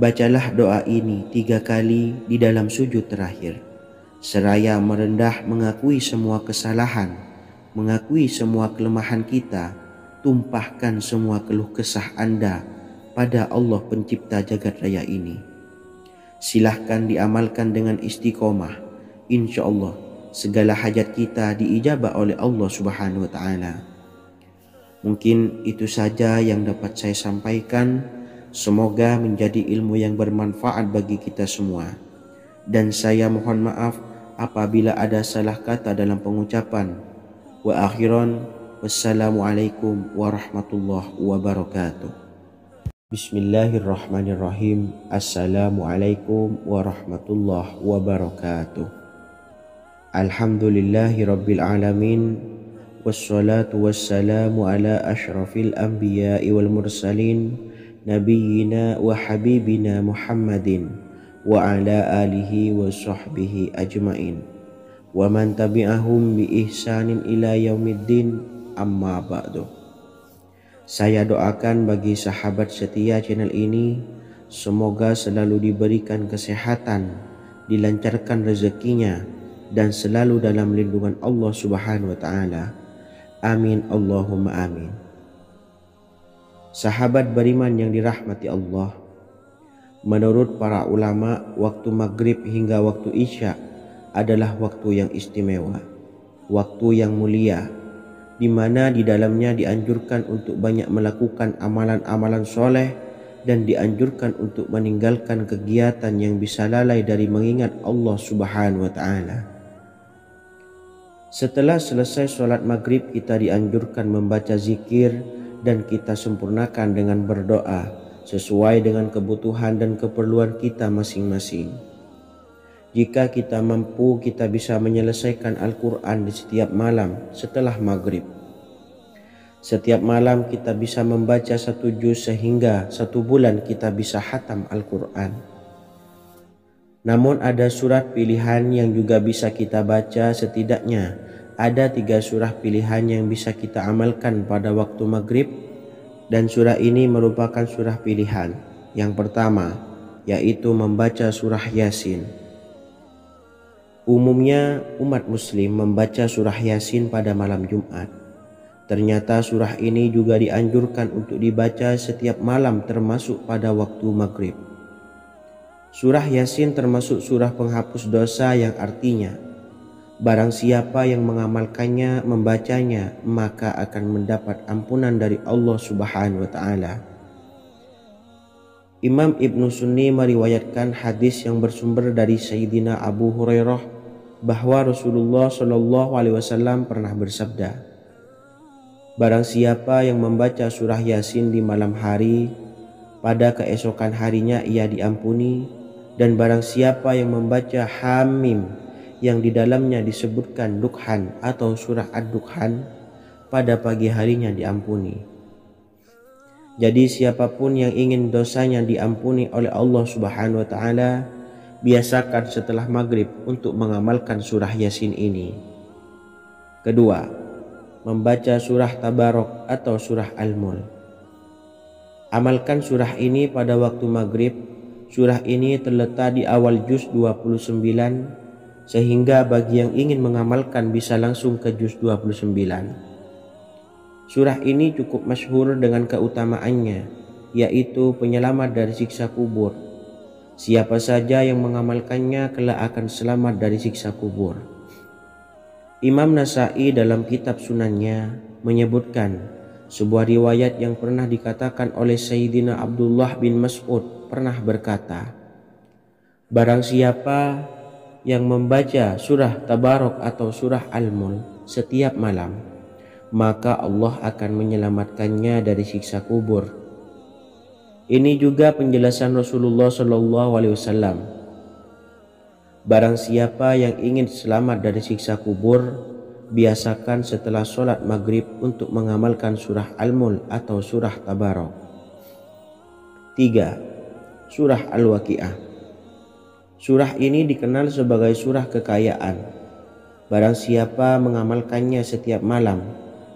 Bacalah doa ini 3 kali di dalam sujud terakhir, seraya merendah mengakui semua kesalahan, mengakui semua kelemahan kita, tumpahkan semua keluh kesah Anda pada Allah pencipta jagat raya ini. Silahkan diamalkan dengan istiqomah. Insya Allah segala hajat kita diijabah oleh Allah Subhanahu wa Ta'ala. Mungkin itu saja yang dapat saya sampaikan. Semoga menjadi ilmu yang bermanfaat bagi kita semua. Dan saya mohon maaf apabila ada salah kata dalam pengucapan. Wa akhiran, wassalamualaikum warahmatullahi wabarakatuh. Bismillahirrahmanirrahim. Assalamualaikum warahmatullahi wabarakatuh. Alhamdulillahi rabbil alamin. Wassalatu wassalamu ala ashrafil anbiya'i wal mursalin, Nabiyyina wa habibina Muhammadin wa ala alihi wa sahbihi ajmain wa man tabi'ahum bi ihsanin ila yaumiddin, amma ba'du. Saya doakan bagi sahabat setia channel ini, semoga selalu diberikan kesehatan, dilancarkan rezekinya, dan selalu dalam lindungan Allah Subhanahu wa Ta'ala. Amin Allahumma amin. Sahabat beriman yang dirahmati Allah, menurut para ulama, waktu maghrib hingga waktu isya adalah waktu yang istimewa, waktu yang mulia, di mana di dalamnya dianjurkan untuk banyak melakukan amalan-amalan soleh dan dianjurkan untuk meninggalkan kegiatan yang bisa lalai dari mengingat Allah Subhanahu wa Ta'ala. Setelah selesai sholat maghrib, kita dianjurkan membaca zikir dan kita sempurnakan dengan berdoa sesuai dengan kebutuhan dan keperluan kita masing-masing. Jika kita mampu, kita bisa menyelesaikan Al-Quran di setiap malam setelah maghrib. Setiap malam kita bisa membaca 1 juz sehingga 1 bulan kita bisa khatam Al-Quran. Namun ada surat pilihan yang juga bisa kita baca. Setidaknya ada 3 surah pilihan yang bisa kita amalkan pada waktu maghrib, dan surah ini merupakan surah pilihan. Yang pertama yaitu membaca surah Yasin. Umumnya umat muslim membaca surah Yasin pada malam Jumat. Ternyata surah ini juga dianjurkan untuk dibaca setiap malam termasuk pada waktu maghrib. Surah Yasin termasuk surah penghapus dosa, yang artinya barang siapa yang mengamalkannya, membacanya, maka akan mendapat ampunan dari Allah Subhanahu wa Ta'ala. Imam Ibnu Sunni meriwayatkan hadis yang bersumber dari Sayyidina Abu Hurairah bahwa Rasulullah Shallallahu Alaihi Wasallam pernah bersabda, barang siapa yang membaca surah Yasin di malam hari, pada keesokan harinya ia diampuni, dan barang siapa yang membaca Hamim yang di dalamnya disebutkan Dukhan atau surah Ad-Dukhan, pada pagi harinya diampuni. Jadi siapapun yang ingin dosanya diampuni oleh Allah Subhanahu wa Ta'ala, biasakan setelah maghrib untuk mengamalkan surah Yasin ini. Kedua, membaca surah Tabarok atau surah Al-Mulk. Amalkan surah ini pada waktu maghrib. Surah ini terletak di awal juz 29, sehingga bagi yang ingin mengamalkan bisa langsung ke juz 29. Surah ini cukup masyhur dengan keutamaannya, yaitu penyelamat dari siksa kubur. Siapa saja yang mengamalkannya kelak akan selamat dari siksa kubur. Imam Nasa'i dalam kitab Sunannya menyebutkan sebuah riwayat yang pernah dikatakan oleh Sayyidina Abdullah bin Mas'ud pernah berkata, barang siapa yang membaca surah Tabarok atau surah Al-Mulk setiap malam, maka Allah akan menyelamatkannya dari siksa kubur. Ini juga penjelasan Rasulullah Shallallahu Alaihi Wasallam. Barang siapa yang ingin selamat dari siksa kubur, biasakan setelah sholat maghrib untuk mengamalkan surah Al-Mulk atau surah Tabarok. 3. Surah Al-Waqi'ah. Surah ini dikenal sebagai surah kekayaan. Barang siapa mengamalkannya setiap malam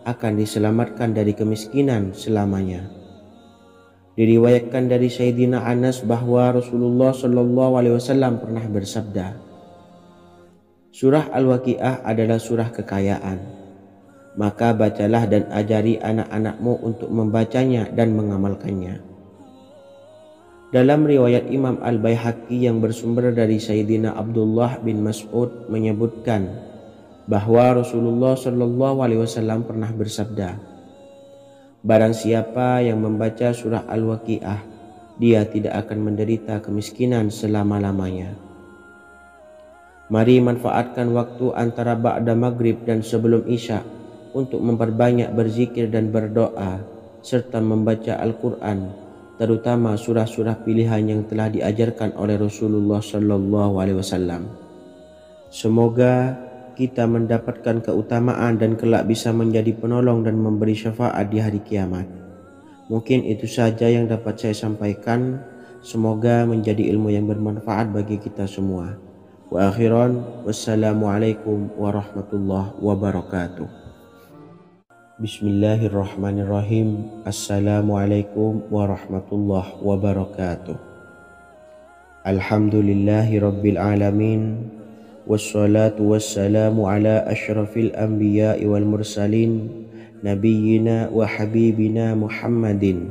akan diselamatkan dari kemiskinan selamanya. Diriwayatkan dari Sayyidina Anas bahwa Rasulullah Shallallahu Alaihi Wasallam pernah bersabda, surah Al-Waqiah adalah surah kekayaan. Maka bacalah dan ajari anak-anakmu untuk membacanya dan mengamalkannya. Dalam riwayat Imam Al-Baihaqi yang bersumber dari Sayyidina Abdullah bin Mas'ud menyebutkan bahwa Rasulullah Shallallahu Alaihi Wasallam pernah bersabda, barang siapa yang membaca surah Al-Waqiah, dia tidak akan menderita kemiskinan selama-lamanya. Mari manfaatkan waktu antara ba'da maghrib dan sebelum isya untuk memperbanyak berzikir dan berdoa serta membaca Al-Quran, terutama surah-surah pilihan yang telah diajarkan oleh Rasulullah Shallallahu Alaihi Wasallam. Semoga kita mendapatkan keutamaan dan kelak bisa menjadi penolong dan memberi syafaat di hari kiamat. Mungkin itu saja yang dapat saya sampaikan. Semoga menjadi ilmu yang bermanfaat bagi kita semua. Wa akhiran, wassalamualaikum warahmatullahi wabarakatuh. Bismillahirrahmanirrahim. Assalamualaikum warahmatullahi wabarakatuh. Alhamdulillahi rabbil alamin. Wassalatu wassalamu ala ashrafil anbiya'i wal mursalin nabiyyina wa habibina Muhammadin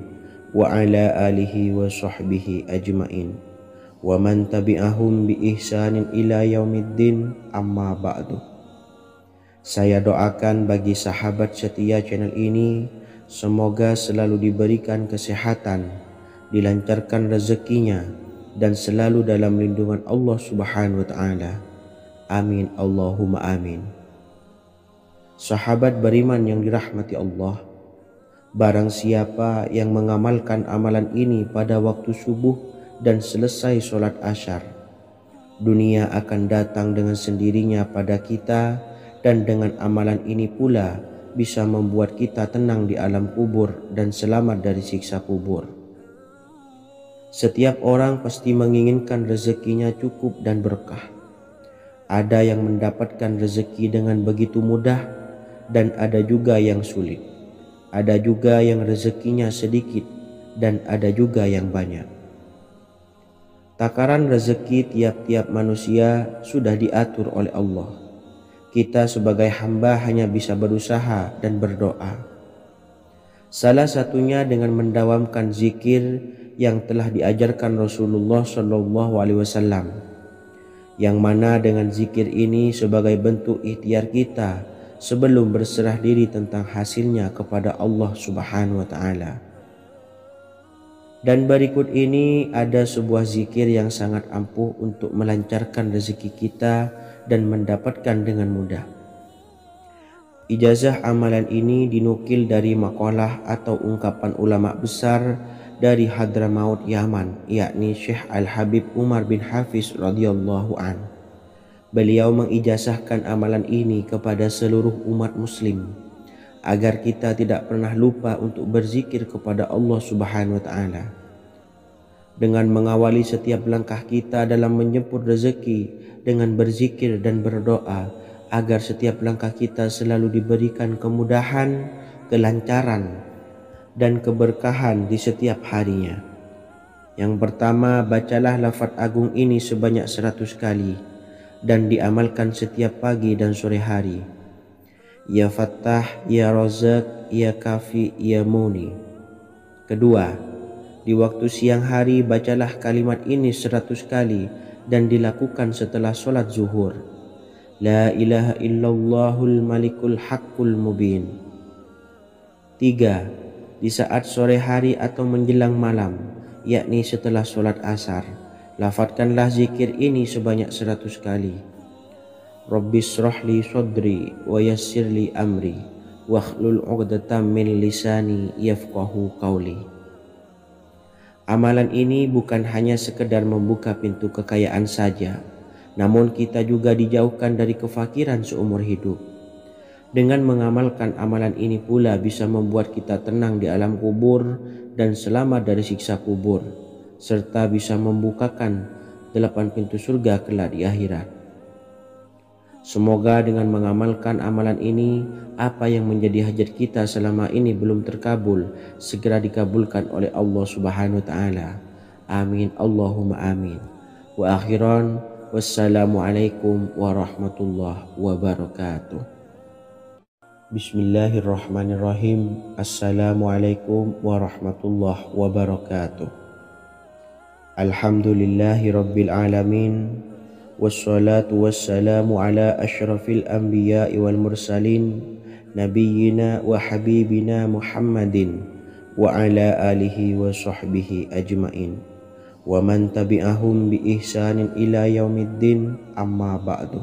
wa ala alihi wa sahbihi ajmain wa man tabi'ahum bi ihsanin ila yaumiddin, amma ba'du. Saya doakan bagi sahabat setia channel ini, semoga selalu diberikan kesehatan, dilancarkan rezekinya, dan selalu dalam lindungan Allah Subhanahu wa ta'ala. Amin Allahumma amin. Sahabat beriman yang dirahmati Allah, barang siapa yang mengamalkan amalan ini pada waktu subuh dan selesai sholat asyar, dunia akan datang dengan sendirinya pada kita, dan dengan amalan ini pula bisa membuat kita tenang di alam kubur dan selamat dari siksa kubur. Setiap orang pasti menginginkan rezekinya cukup dan berkah. Ada yang mendapatkan rezeki dengan begitu mudah dan ada juga yang sulit. Ada juga yang rezekinya sedikit dan ada juga yang banyak. Takaran rezeki tiap-tiap manusia sudah diatur oleh Allah. Kita sebagai hamba hanya bisa berusaha dan berdoa. Salah satunya dengan mendawamkan zikir yang telah diajarkan Rasulullah Shallallahu Alaihi Wasallam, yang mana dengan zikir ini sebagai bentuk ikhtiar kita sebelum berserah diri tentang hasilnya kepada Allah Subhanahu wa ta'ala. Dan berikut ini ada sebuah zikir yang sangat ampuh untuk melancarkan rezeki kita dan mendapatkan dengan mudah. Ijazah amalan ini dinukil dari makalah atau ungkapan ulama besar dari Hadramaut Yaman, yakni Syekh Al-Habib Umar bin Hafiz radhiyallahu an. Beliau mengijazahkan amalan ini kepada seluruh umat muslim agar kita tidak pernah lupa untuk berzikir kepada Allah Subhanahu wa ta'ala. Dengan mengawali setiap langkah kita dalam menjemput rezeki dengan berzikir dan berdoa agar setiap langkah kita selalu diberikan kemudahan, kelancaran, dan keberkahan di setiap harinya. Yang pertama, bacalah lafaz agung ini sebanyak 100 kali dan diamalkan setiap pagi dan sore hari. Ya Fattah, Ya Razak, Ya Kafi, Ya Muni. Kedua, di waktu siang hari bacalah kalimat ini 100 kali dan dilakukan setelah sholat zuhur. La ilaha illallahul malikul haqqul mubin. Tiga, di saat sore hari atau menjelang malam, yakni setelah sholat asar, lafadzkanlah zikir ini sebanyak 100 kali. Rabbishrahli sodri wa yassirli amri wakhlul 'uqdatam min lisani yafqahu qawli. Amalan ini bukan hanya sekedar membuka pintu kekayaan saja, namun kita juga dijauhkan dari kefakiran seumur hidup. Dengan mengamalkan amalan ini pula bisa membuat kita tenang di alam kubur dan selamat dari siksa kubur, serta bisa membukakan 8 pintu surga kelak di akhirat. Semoga dengan mengamalkan amalan ini, apa yang menjadi hajat kita selama ini belum terkabul, segera dikabulkan oleh Allah Subhanahu wa Ta'ala. Amin Allahumma amin. Wa akhiran, wassalamualaikum warahmatullahi wabarakatuh. Bismillahirrahmanirrahim. Assalamualaikum warahmatullahi wabarakatuh. Alhamdulillahi rabbil alamin. Wassalatu wassalamu ala ashrafil anbiya'i wal mursalin, nabiyyina wa habibina Muhammadin wa ala alihi wa sahbihi ajmain, wa man tabi'ahum bi ihsanin ila yaumiddin, amma ba'du.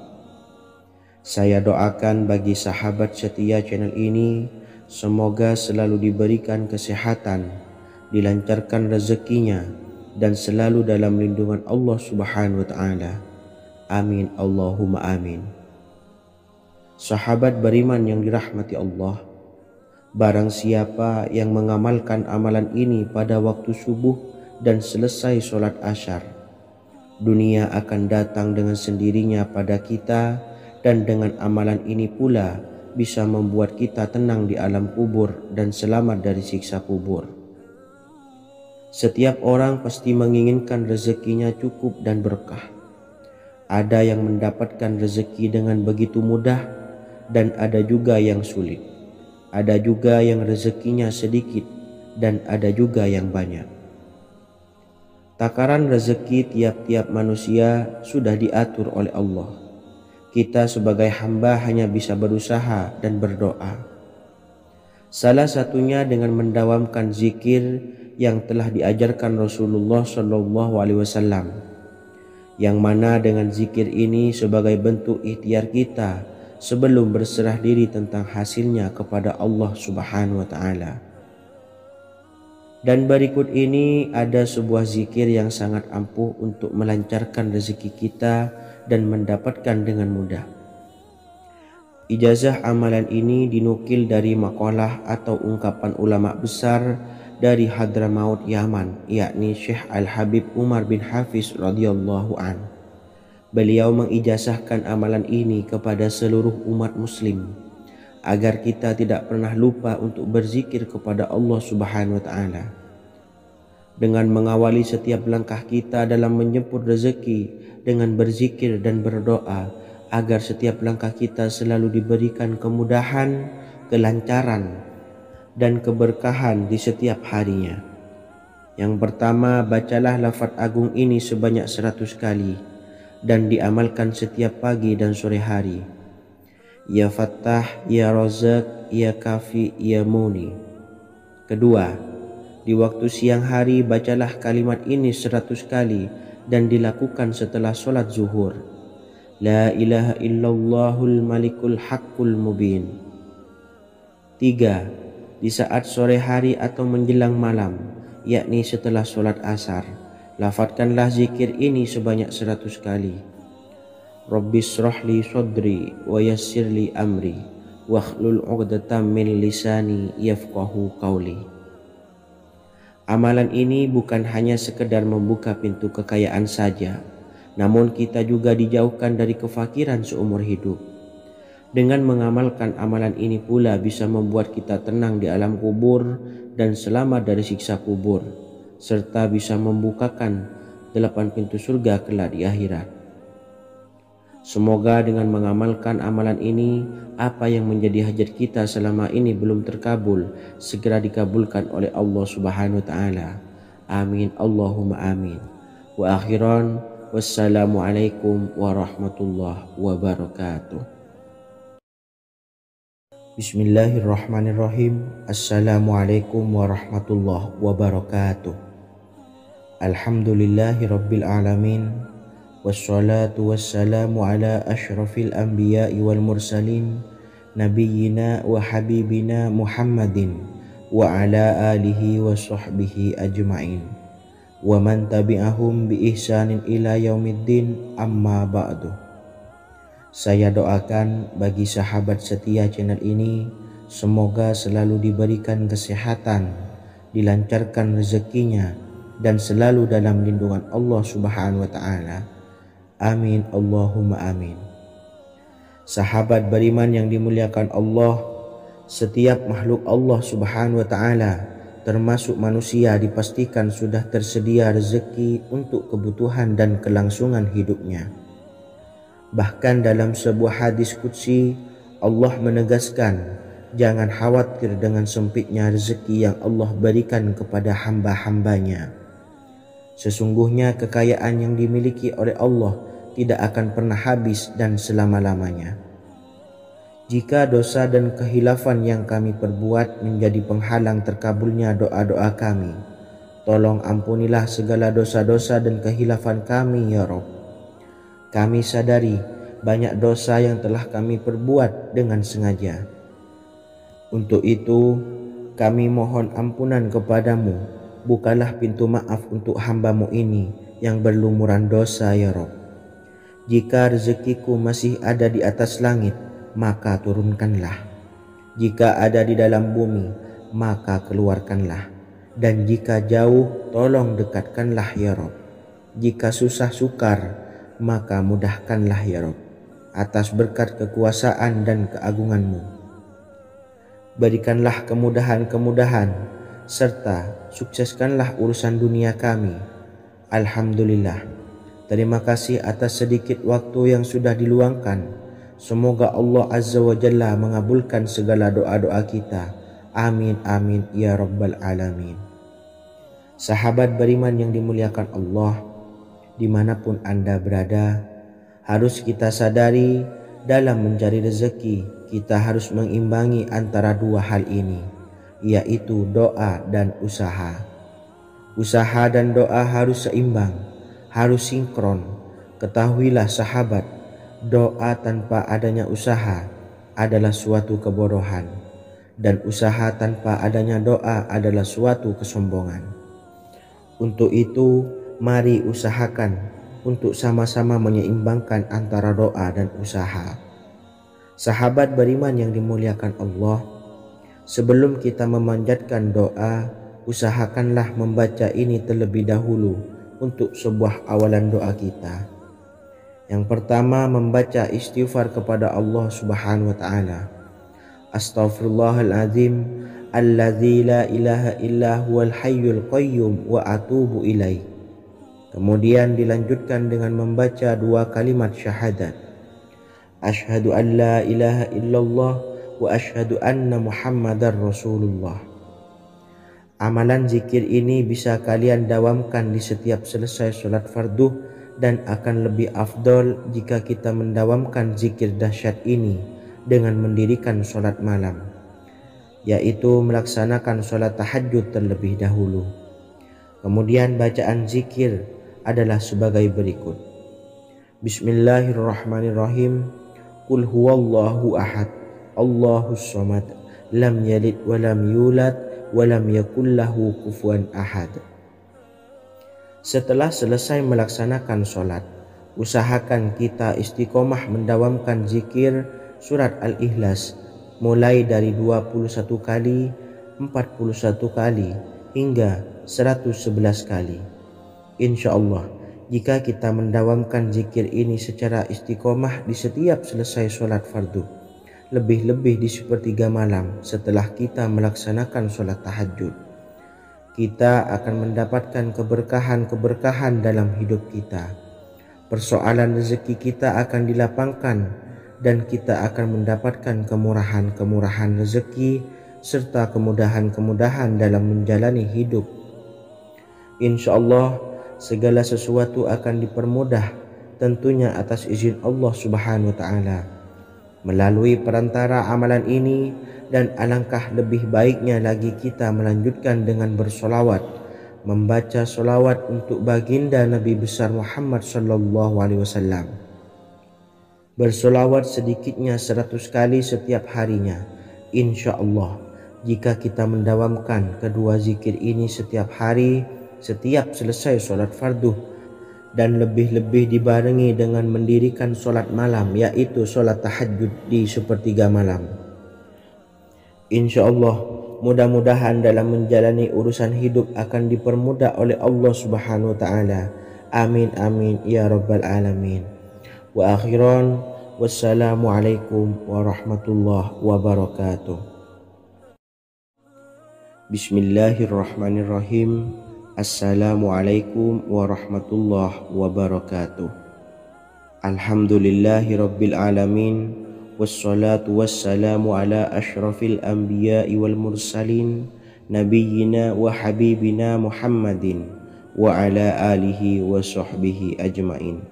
Saya doakan bagi sahabat setia channel ini, semoga selalu diberikan kesehatan, dilancarkan rezekinya, dan selalu dalam lindungan Allah Subhanahu wa Ta'ala. Amin Allahumma amin. Sahabat beriman yang dirahmati Allah, barang siapa yang mengamalkan amalan ini pada waktu subuh dan selesai sholat asyar, dunia akan datang dengan sendirinya pada kita, dan dengan amalan ini pula bisa membuat kita tenang di alam kubur dan selamat dari siksa kubur. Setiap orang pasti menginginkan rezekinya cukup dan berkah. Ada yang mendapatkan rezeki dengan begitu mudah, dan ada juga yang sulit. Ada juga yang rezekinya sedikit, dan ada juga yang banyak. Takaran rezeki tiap-tiap manusia sudah diatur oleh Allah. Kita sebagai hamba hanya bisa berusaha dan berdoa. Salah satunya dengan mendawamkan zikir yang telah diajarkan Rasulullah SAW, yang mana dengan zikir ini sebagai bentuk ikhtiar kita sebelum berserah diri tentang hasilnya kepada Allah Subhanahu wa Ta'ala. Dan berikut ini ada sebuah zikir yang sangat ampuh untuk melancarkan rezeki kita dan mendapatkan dengan mudah. Ijazah amalan ini dinukil dari makalah atau ungkapan ulama besar dari Hadramaut Yaman, yakni Syekh Al-Habib Umar bin Hafiz radhiyallahu an. Beliau mengijazahkan amalan ini kepada seluruh umat muslim agar kita tidak pernah lupa untuk berzikir kepada Allah Subhanahu wa Ta'ala. Dengan mengawali setiap langkah kita dalam menjemput rezeki dengan berzikir dan berdoa agar setiap langkah kita selalu diberikan kemudahan, kelancaran, dan keberkahan di setiap harinya. Yang pertama, bacalah lafaz agung ini sebanyak 100 kali dan diamalkan setiap pagi dan sore hari. Ya Fattah, Ya Razak, Ya Kafi, Ya Muni. Kedua, di waktu siang hari bacalah kalimat ini 100 kali dan dilakukan setelah sholat zuhur. La ilaha illallahul malikul haqqul mubin. Tiga, di saat sore hari atau menjelang malam, yakni setelah sholat asar, lafadzkanlah zikir ini sebanyak 100 kali. Rabbis shrahli sodri wa yassirli amri wakhlul 'uqdatam min lisani yafqahu qawli. Amalan ini bukan hanya sekedar membuka pintu kekayaan saja, namun kita juga dijauhkan dari kefakiran seumur hidup. Dengan mengamalkan amalan ini pula bisa membuat kita tenang di alam kubur dan selamat dari siksa kubur, serta bisa membukakan 8 pintu surga kelak di akhirat. Semoga dengan mengamalkan amalan ini, apa yang menjadi hajat kita selama ini belum terkabul, segera dikabulkan oleh Allah Subhanahu wa Ta'ala. Amin Allahumma amin. Wa akhiran, wassalamualaikum warahmatullahi wabarakatuh. Bismillahirrahmanirrahim. Assalamualaikum warahmatullahi wabarakatuh. Alhamdulillahi rabbil alamin. Wassalatu wassalamu ala ashrafil anbiya'i wal mursalin, nabiyyina wa habibina Muhammadin wa ala alihi wa sahbihi ajmain, wa man tabi'ahum bi ihsanin ila yaumiddin, amma ba'du. Saya doakan bagi sahabat setia channel ini, semoga selalu diberikan kesehatan, dilancarkan rezekinya, dan selalu dalam lindungan Allah Subhanahu wa Ta'ala. Amin Allahumma amin. Sahabat beriman yang dimuliakan Allah, setiap makhluk Allah Subhanahu wa Ta'ala, termasuk manusia, dipastikan sudah tersedia rezeki untuk kebutuhan dan kelangsungan hidupnya. Bahkan dalam sebuah hadis qudsi, Allah menegaskan, jangan khawatir dengan sempitnya rezeki yang Allah berikan kepada hamba-hambanya. Sesungguhnya kekayaan yang dimiliki oleh Allah tidak akan pernah habis dan selama-lamanya. Jika dosa dan kehilafan yang kami perbuat menjadi penghalang terkabulnya doa-doa kami, tolong ampunilah segala dosa-dosa dan kehilafan kami ya Rabb. Kami sadari banyak dosa yang telah kami perbuat dengan sengaja. Untuk itu kami mohon ampunan kepadamu, bukalah pintu maaf untuk hamba-Mu ini yang berlumuran dosa ya Rabb. Jika rezekiku masih ada di atas langit, maka turunkanlah. Jika ada di dalam bumi, maka keluarkanlah. Dan jika jauh, tolong dekatkanlah ya Rabb. Jika susah sukar, maka mudahkanlah ya Rabb, atas berkat kekuasaan dan keagungan-Mu. Berikanlah kemudahan-kemudahan, serta sukseskanlah urusan dunia kami. Alhamdulillah. Terima kasih atas sedikit waktu yang sudah diluangkan. Semoga Allah Azza wa Jalla mengabulkan segala doa-doa kita. Amin amin ya rabbal alamin. Sahabat beriman yang dimuliakan Allah, dimanapun Anda berada, harus kita sadari dalam mencari rezeki kita harus mengimbangi antara dua hal ini, yaitu doa dan usaha. Usaha dan doa harus seimbang, harus sinkron. Ketahuilah sahabat, doa tanpa adanya usaha adalah suatu kebodohan, dan usaha tanpa adanya doa adalah suatu kesombongan. Untuk itu, mari usahakan untuk sama-sama menyeimbangkan antara doa dan usaha. Sahabat beriman yang dimuliakan Allah, sebelum kita memanjatkan doa, usahakanlah membaca ini terlebih dahulu untuk sebuah awalan doa kita. Yang pertama, membaca istighfar kepada Allah Subhanahu wa Ta'ala. Astaghfirullahaladzim alladzi la ilaha illa huwal hayyul qayyum wa atubu ilaih. Kemudian dilanjutkan dengan membaca dua kalimat syahadat. Asyhadu an la ilaha illallah wa asyhadu anna Muhammadar Rasulullah. Amalan zikir ini bisa kalian dawamkan di setiap selesai sholat fardu, dan akan lebih afdol jika kita mendawamkan zikir dahsyat ini dengan mendirikan sholat malam, yaitu melaksanakan sholat tahajud terlebih dahulu. Kemudian bacaan zikir adalah sebagai berikut. Bismillahirrahmanirrahim. Qul huwallahu ahad, Allahus samad, lam yalid wa lam yulad wa lam yakul lahu kufuwan ahad. Setelah selesai melaksanakan sholat, usahakan kita istiqomah mendawamkan zikir surat Al-Ikhlas mulai dari 21 kali, 41 kali, hingga 111 kali. Insya Allah, jika kita mendawamkan zikir ini secara istiqomah di setiap selesai sholat fardu, lebih-lebih di sepertiga malam setelah kita melaksanakan sholat tahajud, kita akan mendapatkan keberkahan-keberkahan dalam hidup kita. Persoalan rezeki kita akan dilapangkan, dan kita akan mendapatkan kemurahan-kemurahan rezeki serta kemudahan-kemudahan dalam menjalani hidup. Insya Allah, segala sesuatu akan dipermudah, tentunya atas izin Allah Subhanahu wa Ta'ala. Melalui perantara amalan ini, dan alangkah lebih baiknya lagi kita melanjutkan dengan bersolawat, membaca solawat untuk baginda Nabi besar Muhammad sallallahu alaihi wasallam. Bersolawat sedikitnya 100 kali setiap harinya. Insya Allah, jika kita mendawamkan kedua zikir ini setiap hari, setiap selesai sholat fardu, dan lebih-lebih dibarengi dengan mendirikan sholat malam, yaitu sholat tahajud di sepertiga malam, insya Allah, mudah-mudahan dalam menjalani urusan hidup akan dipermudah oleh Allah Subhanahu wa Ta'ala. Amin amin ya rabbal alamin. Wa akhiran, Wassalamualaikum warahmatullahi wabarakatuh. Bismillahirrahmanirrahim. Assalamualaikum warahmatullahi wabarakatuh. Alhamdulillahi rabbil alamin. Wassalatu wassalamu ala ashrafil anbiya'i wal mursalin, nabiyyina wa habibina Muhammadin wa ala alihi wa sahbihi ajmain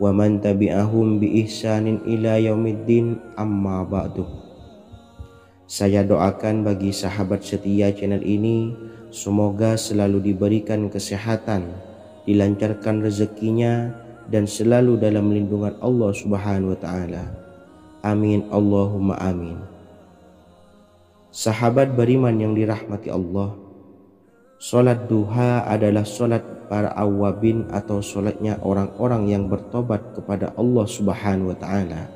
wa man tabi'ahum bi ihsanin ila yaumiddin, amma ba'du. Saya doakan bagi sahabat setia channel ini, semoga selalu diberikan kesehatan, dilancarkan rezekinya, dan selalu dalam lindungan Allah Subhanahu wa ta'ala. Amin Allahumma amin. Sahabat beriman yang dirahmati Allah, sholat duha adalah sholat para awabin atau sholatnya orang-orang yang bertobat kepada Allah Subhanahu wa ta'ala.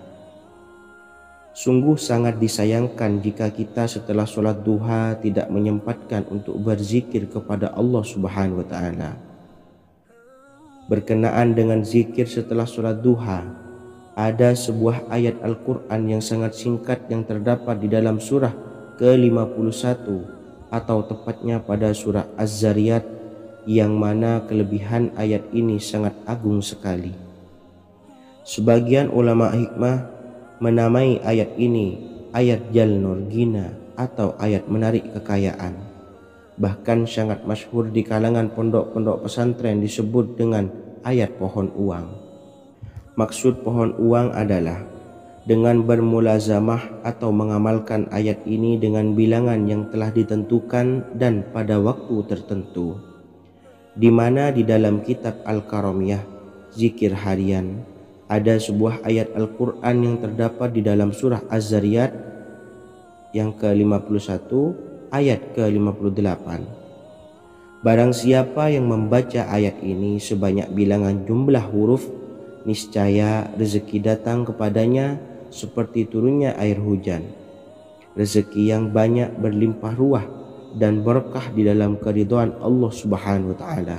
Sungguh sangat disayangkan jika kita setelah sholat duha tidak menyempatkan untuk berzikir kepada Allah Subhanahu wa ta'ala. Berkenaan dengan zikir setelah sholat duha, ada sebuah ayat Al-Quran yang sangat singkat yang terdapat di dalam surah ke-51 atau tepatnya pada surah Az-Zariyat, yang mana kelebihan ayat ini sangat agung sekali. Sebagian ulama hikmah menamai ayat ini ayat Jalnur Gina atau ayat menarik kekayaan. Bahkan sangat masyhur di kalangan pondok-pondok pesantren disebut dengan ayat pohon uang. Maksud pohon uang adalah dengan bermulazamah atau mengamalkan ayat ini dengan bilangan yang telah ditentukan dan pada waktu tertentu, di mana di dalam kitab Al-Karamiyah zikir harian ada sebuah ayat Al-Quran yang terdapat di dalam surah Az-Zariyat yang ke-51 ayat ke-58. Barang siapa yang membaca ayat ini sebanyak bilangan jumlah huruf, niscaya rezeki datang kepadanya seperti turunnya air hujan, rezeki yang banyak berlimpah ruah dan berkah di dalam keridhaan Allah Subhanahu wa ta'ala.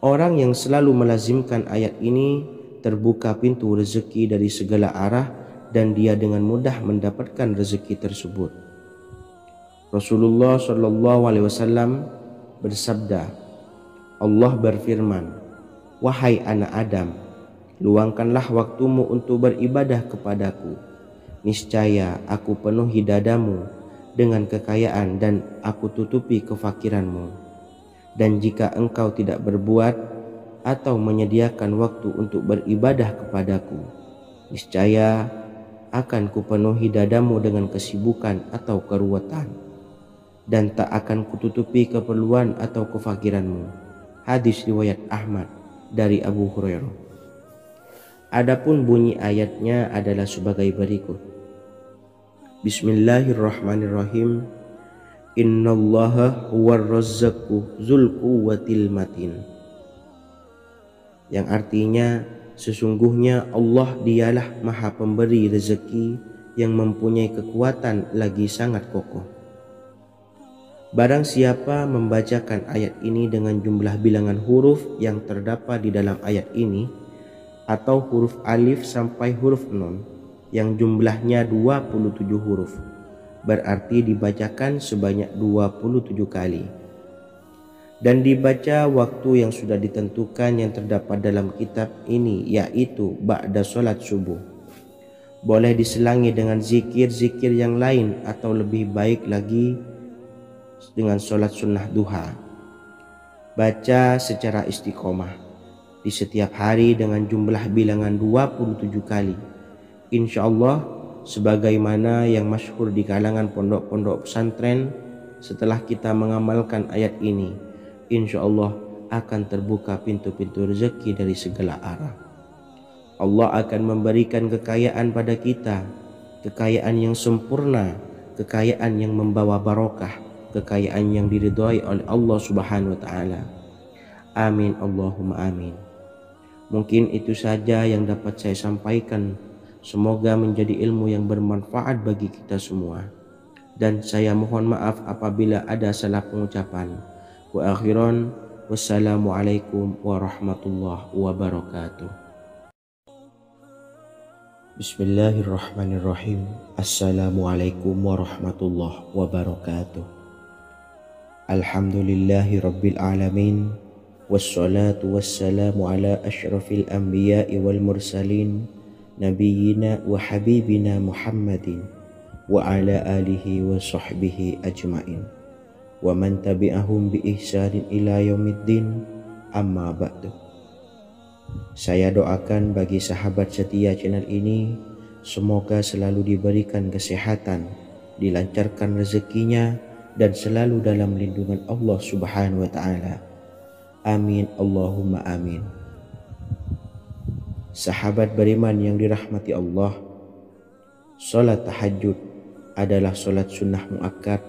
Orang yang selalu melazimkan ayat ini terbuka pintu rezeki dari segala arah dan dia dengan mudah mendapatkan rezeki tersebut. Rasulullah SAW bersabda, Allah berfirman, "Wahai anak Adam, luangkanlah waktumu untuk beribadah kepadaku. Niscaya aku penuhi dadamu dengan kekayaan dan aku tutupi kefakiranmu. Dan jika engkau tidak berbuat atau menyediakan waktu untuk beribadah kepadaku, niscaya akan kupenuhi dadamu dengan kesibukan atau keruwetan, dan tak akan kututupi keperluan atau kefakiranmu." Hadis riwayat Ahmad dari Abu Hurairah. Adapun bunyi ayatnya adalah sebagai berikut. Bismillahirrahmanirrahim. Innallaha huwar razzaqu dzul quwwatil matin. Yang artinya, sesungguhnya Allah dialah maha pemberi rezeki yang mempunyai kekuatan lagi sangat kokoh. Barang siapa membacakan ayat ini dengan jumlah bilangan huruf yang terdapat di dalam ayat ini, atau huruf alif sampai huruf nun yang jumlahnya 27 huruf, berarti dibacakan sebanyak 27 kali, dan dibaca waktu yang sudah ditentukan yang terdapat dalam kitab ini, yaitu ba'da sholat subuh. Boleh diselangi dengan zikir-zikir yang lain atau lebih baik lagi dengan sholat sunnah duha. Baca secara istiqomah di setiap hari dengan jumlah bilangan 27 kali. Insya Allah, sebagaimana yang masyhur di kalangan pondok-pondok pesantren, setelah kita mengamalkan ayat ini, insya Allah akan terbuka pintu-pintu rezeki dari segala arah. Allah akan memberikan kekayaan pada kita, kekayaan yang sempurna, kekayaan yang membawa barokah, kekayaan yang diridhai oleh Allah Subhanahu wa ta'ala. Amin Allahumma amin. Mungkin itu saja yang dapat saya sampaikan. Semoga menjadi ilmu yang bermanfaat bagi kita semua. Dan saya mohon maaf apabila ada salah pengucapan. Wa akhiran, wassalamualaikum warahmatullahi wabarakatuh. Bismillahirrahmanirrahim. Assalamualaikum warahmatullahi wabarakatuh. Alhamdulillahi rabbil alamin. Wassalatu wassalamu ala ashrafil anbiya'i wal mursalin, nabiyyina wa habibina Muhammadin wa ala alihi wa sahbihi ajmain wa man tabi'ahum bi ihsanin ila yaumiddin, amma ba'du. Saya doakan bagi sahabat setia channel ini, semoga selalu diberikan kesehatan, dilancarkan rezekinya, dan selalu dalam lindungan Allah Subhanahu wa Ta'ala. Amin Allahumma amin. Sahabat beriman yang dirahmati Allah, salat tahajud adalah salat sunnah muakkad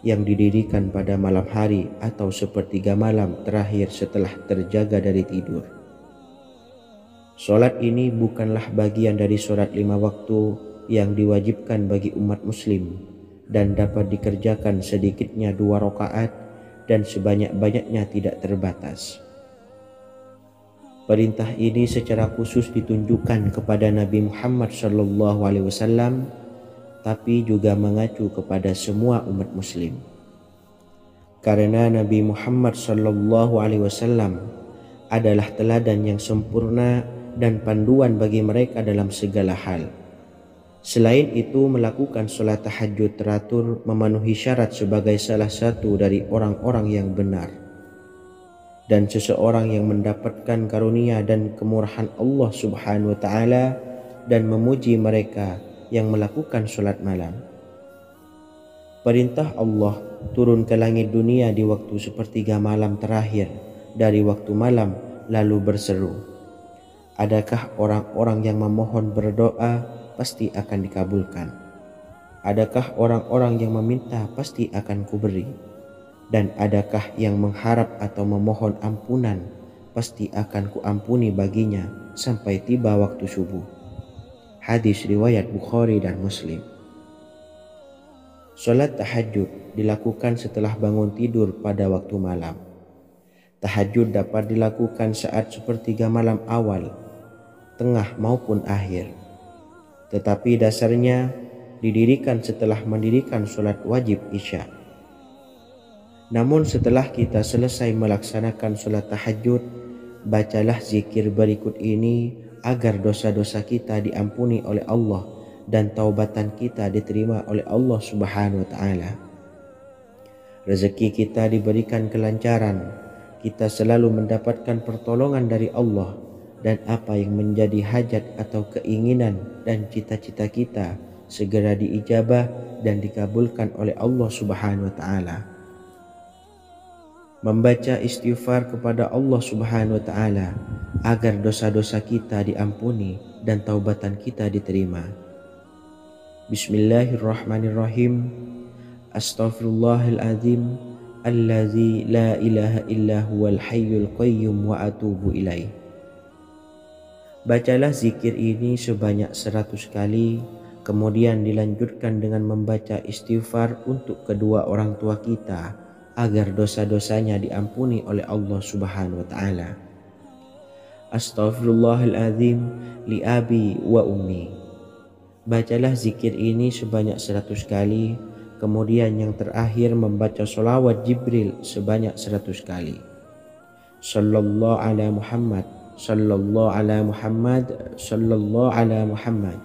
yang didirikan pada malam hari atau sepertiga malam terakhir setelah terjaga dari tidur. Salat ini bukanlah bagian dari salat 5 waktu yang diwajibkan bagi umat muslim dan dapat dikerjakan sedikitnya 2 rakaat dan sebanyak-banyaknya tidak terbatas. Perintah ini secara khusus ditunjukkan kepada Nabi Muhammad SAW, tapi juga mengacu kepada semua umat muslim. Karena Nabi Muhammad SAW adalah teladan yang sempurna dan panduan bagi mereka dalam segala hal. Selain itu, melakukan sholat tahajud teratur memenuhi syarat sebagai salah satu dari orang-orang yang benar. Dan seseorang yang mendapatkan karunia dan kemurahan Allah Subhanahu wa Ta'ala dan memuji mereka yang melakukan sholat malam. Perintah Allah turun ke langit dunia di waktu sepertiga malam terakhir dari waktu malam lalu berseru, adakah orang-orang yang memohon berdoa pasti akan dikabulkan? Adakah orang-orang yang meminta pasti akan kuberi? Dan adakah yang mengharap atau memohon ampunan pasti akan kuampuni baginya sampai tiba waktu subuh? Hadis riwayat Bukhari dan Muslim. Salat tahajud dilakukan setelah bangun tidur pada waktu malam. Tahajud dapat dilakukan saat sepertiga malam awal, tengah maupun akhir. Tetapi dasarnya didirikan setelah mendirikan sholat wajib isya. Namun setelah kita selesai melaksanakan sholat tahajud, bacalah zikir berikut ini agar dosa-dosa kita diampuni oleh Allah dan taubatan kita diterima oleh Allah Subhanahu wa Ta'ala. Rezeki kita diberikan kelancaran, kita selalu mendapatkan pertolongan dari Allah, dan apa yang menjadi hajat atau keinginan dan cita-cita kita segera diijabah dan dikabulkan oleh Allah Subhanahu wa Ta'ala. Membaca istighfar kepada Allah Subhanahu wa Ta'ala agar dosa-dosa kita diampuni dan taubatan kita diterima. Bismillahirrahmanirrahim. Astaghfirullahaladzim allazi la ilaha illa huwal hayyul qayyum wa atubu ilaih. Bacalah zikir ini sebanyak 100 kali, kemudian dilanjutkan dengan membaca istighfar untuk kedua orang tua kita agar dosa-dosanya diampuni oleh Allah Subhanahu wa Ta'ala. Astaghfirullahaladzim li abi wa ummi. Bacalah zikir ini sebanyak 100 kali, kemudian yang terakhir membaca sholawat Jibril sebanyak 100 kali. Sallallahu ala Muhammad, sallallahu ala Muhammad, sallallahu ala Muhammad.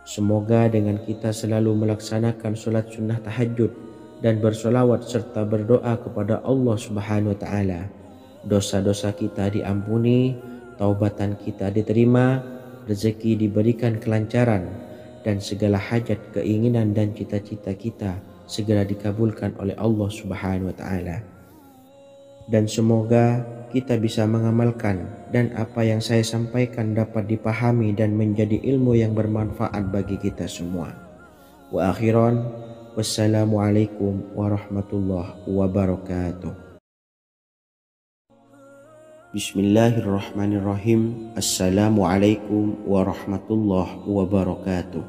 Semoga dengan kita selalu melaksanakan sholat sunnah tahajud dan bersolawat serta berdoa kepada Allah Subhanahu wa Ta'ala, dosa-dosa kita diampuni, taubatan kita diterima, rezeki diberikan kelancaran, dan segala hajat, keinginan dan cita-cita kita segera dikabulkan oleh Allah Subhanahu wa Ta'ala. Dan semoga kita bisa mengamalkan dan apa yang saya sampaikan dapat dipahami dan menjadi ilmu yang bermanfaat bagi kita semua. Wa akhiran, wassalamualaikum warahmatullahi wabarakatuh. Bismillahirrahmanirrahim. Assalamualaikum warahmatullahi wabarakatuh.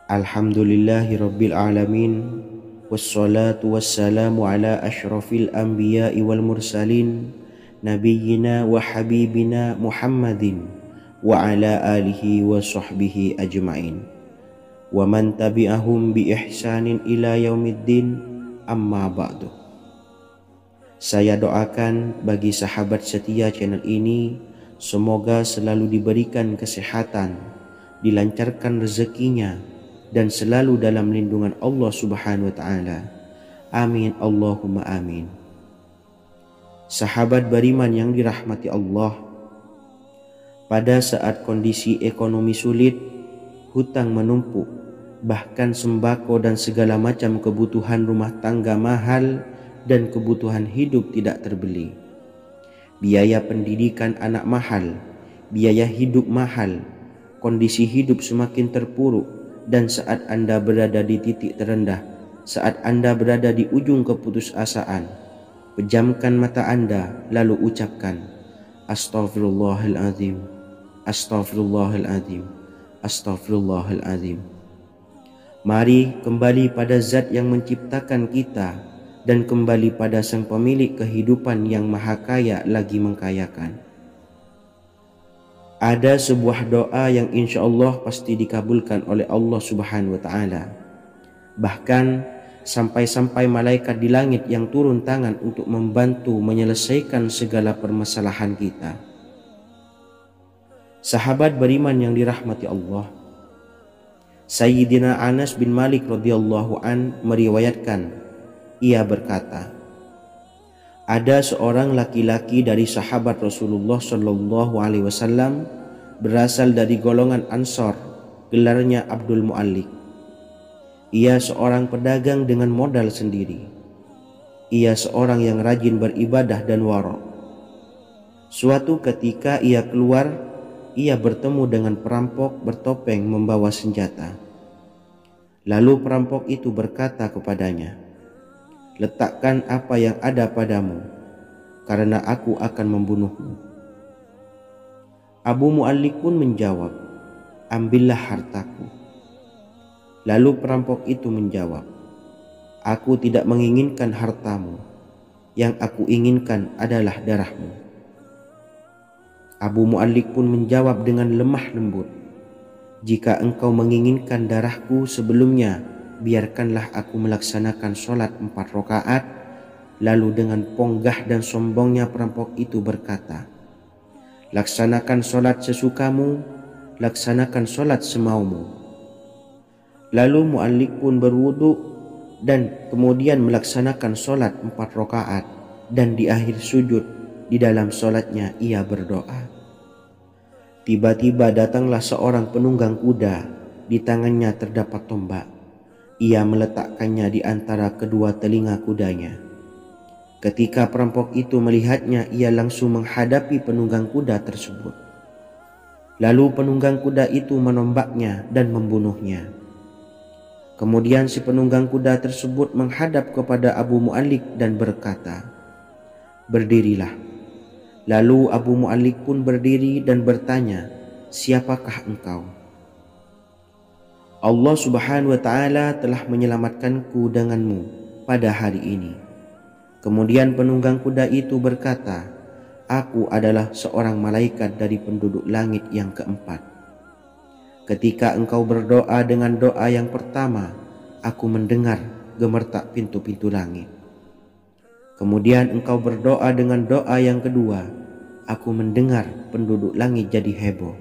Alhamdulillahi rabbil alamin. Wassalatu wassalamu ala ashrafil anbiya'i wal mursalin, nabiyyina wa habibina Muhammadin wa ala alihi wa sahbihi ajma'in wa man tabi'ahum bi ihsanin ila yaumiddin, amma ba'du. Saya doakan bagi sahabat setia channel ini, semoga selalu diberikan kesehatan, dilancarkan rezekinya, dan selalu dalam lindungan Allah Subhanahu wa Ta'ala. Amin Allahumma amin. Sahabat beriman yang dirahmati Allah, pada saat kondisi ekonomi sulit, hutang menumpuk, bahkan sembako dan segala macam kebutuhan rumah tangga mahal dan kebutuhan hidup tidak terbeli. Biaya pendidikan anak mahal, biaya hidup mahal, kondisi hidup semakin terpuruk, dan saat Anda berada di titik terendah, saat Anda berada di ujung keputusasaan, pejamkan mata Anda lalu ucapkan Astaghfirullahaladzim, Astaghfirullahaladzim, Astaghfirullahaladzim. Mari kembali pada Zat yang menciptakan kita dan kembali pada Sang Pemilik kehidupan yang maha kaya lagi mengkayakan. Ada sebuah doa yang insya Allah pasti dikabulkan oleh Allah Subhanahu wa Ta'ala. Bahkan sampai-sampai malaikat di langit yang turun tangan untuk membantu menyelesaikan segala permasalahan kita. Sahabat beriman yang dirahmati Allah, Sayyidina Anas bin Malik radhiyallahu an meriwayatkan, ia berkata, ada seorang laki-laki dari sahabat Rasulullah Shallallahu Alaihi Wasallam berasal dari golongan Ansor, gelarnya Abdul Mu'allik. Ia seorang pedagang dengan modal sendiri. Ia seorang yang rajin beribadah dan wara'. Suatu ketika ia keluar, ia bertemu dengan perampok bertopeng membawa senjata. Lalu perampok itu berkata kepadanya, letakkan apa yang ada padamu, karena aku akan membunuhmu. Abu Mu'allik pun menjawab, ambillah hartaku. Lalu perampok itu menjawab, aku tidak menginginkan hartamu, yang aku inginkan adalah darahmu. Abu Mu'allik pun menjawab dengan lemah lembut, jika engkau menginginkan darahku sebelumnya, biarkanlah aku melaksanakan sholat 4 rakaat. Lalu dengan ponggah dan sombongnya perampok itu berkata, laksanakan sholat sesukamu, laksanakan sholat semaumu. Lalu Mu'allik pun berwudu dan kemudian melaksanakan sholat 4 rakaat, dan di akhir sujud di dalam sholatnya ia berdoa. Tiba-tiba datanglah seorang penunggang kuda, di tangannya terdapat tombak. Ia meletakkannya di antara kedua telinga kudanya. Ketika perampok itu melihatnya, ia langsung menghadapi penunggang kuda tersebut. Lalu penunggang kuda itu menombaknya dan membunuhnya. Kemudian si penunggang kuda tersebut menghadap kepada Abu Mu'allik dan berkata, berdirilah. Lalu Abu Mu'allik pun berdiri dan bertanya, siapakah engkau? Allah Subhanahu wa Ta'ala telah menyelamatkanku denganmu pada hari ini. Kemudian penunggang kuda itu berkata, aku adalah seorang malaikat dari penduduk langit yang keempat. Ketika engkau berdoa dengan doa yang pertama, aku mendengar gemertak pintu-pintu langit. Kemudian engkau berdoa dengan doa yang kedua, aku mendengar penduduk langit jadi heboh.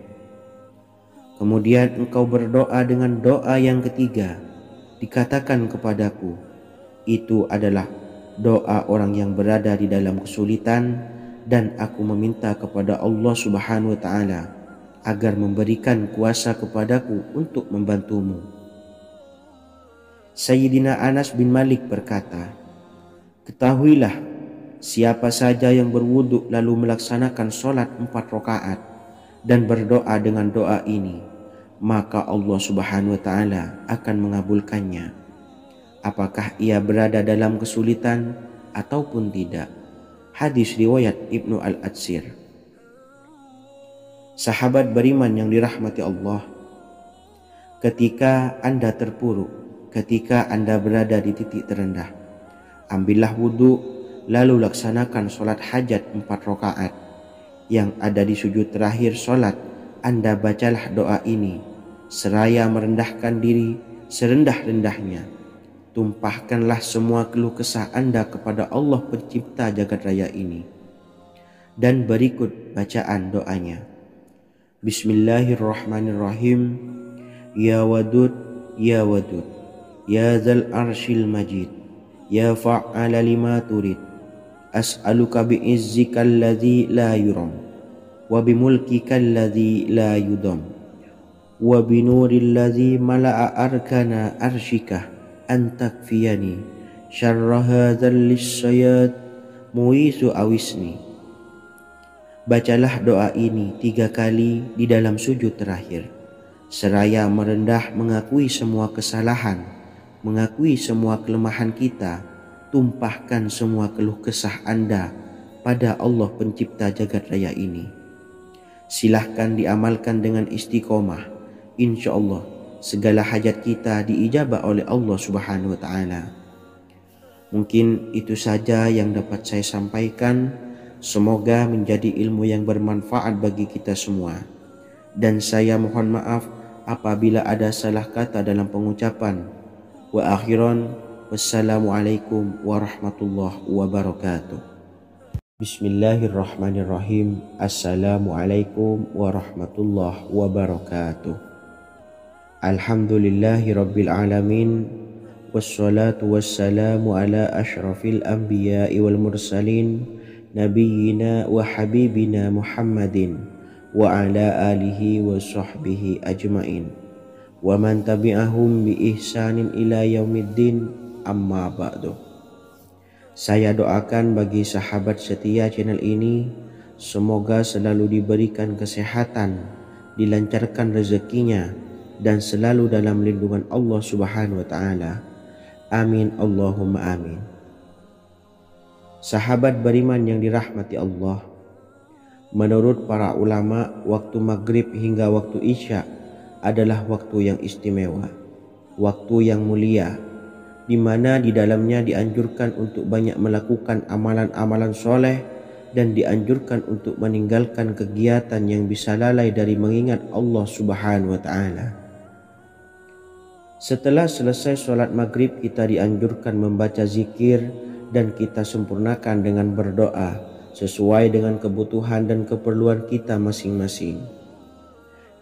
Kemudian engkau berdoa dengan doa yang ketiga, dikatakan kepadaku, itu adalah doa orang yang berada di dalam kesulitan, dan aku meminta kepada Allah Subhanahu wa Ta'ala agar memberikan kuasa kepadaku untuk membantumu. Sayyidina Anas bin Malik berkata, ketahuilah, siapa saja yang berwudu lalu melaksanakan sholat 4 rakaat dan berdoa dengan doa ini, maka Allah Subhanahu wa Ta'ala akan mengabulkannya, apakah ia berada dalam kesulitan ataupun tidak. Hadis riwayat Ibnu Al-Atsir. Sahabat beriman yang dirahmati Allah, ketika Anda terpuruk, ketika Anda berada di titik terendah, ambillah wudhu, lalu laksanakan sholat hajat 4 rakaat. Yang ada di sujud terakhir sholat Anda bacalah doa ini seraya merendahkan diri serendah-rendahnya. Tumpahkanlah semua keluh kesah Anda kepada Allah pencipta jagat raya ini. Dan berikut bacaan doanya. Bismillahirrahmanirrahim. Ya Wadud, Ya Wadud, Ya Dzal Arsyil Majid, Ya Fa'ala lima turid, as'aluka bi'izzikal ladzi la yuram, wa bimulkikal ladzi la yudam, wa binuril ladzi mala'a arkana arsyika an takfiyani syarra hadzal lisyayat muisu awisni. Bacalah doa ini 3 kali di dalam sujud terakhir, seraya merendah mengakui semua kesalahan, mengakui semua kelemahan kita. Tumpahkan semua keluh kesah Anda pada Allah pencipta jagat raya ini. Silahkan diamalkan dengan istiqomah. Insya Allah segala hajat kita diijabah oleh Allah Subhanahu wa Ta'ala. Mungkin itu saja yang dapat saya sampaikan. Semoga menjadi ilmu yang bermanfaat bagi kita semua. Dan saya mohon maaf apabila ada salah kata dalam pengucapan. Wa akhiran, wassalamualaikum warahmatullahi wabarakatuh. Bismillahirrahmanirrahim. Assalamualaikum warahmatullahi wabarakatuh. Alhamdulillahi rabbil alamin, wassalatu wassalamu ala ashrafil anbiya'i wal mursalin, nabiyyina wa habibina Muhammadin wa ala alihi wa sahbihi ajmain, wa man tabi'ahum bi ihsanin ila yaumiddin, amma ba'du. Saya doakan bagi sahabat setia channel ini, semoga selalu diberikan kesehatan, dilancarkan rezekinya, dan selalu dalam lindungan Allah Subhanahu wa Ta'ala. Amin Allahumma amin. Sahabat beriman yang dirahmati Allah, menurut para ulama, waktu maghrib hingga waktu isya adalah waktu yang istimewa, waktu yang mulia, di mana di dalamnya dianjurkan untuk banyak melakukan amalan-amalan soleh dan dianjurkan untuk meninggalkan kegiatan yang bisa lalai dari mengingat Allah Subhanahu wa Ta'ala. Setelah selesai sholat maghrib, kita dianjurkan membaca zikir dan kita sempurnakan dengan berdoa sesuai dengan kebutuhan dan keperluan kita masing-masing.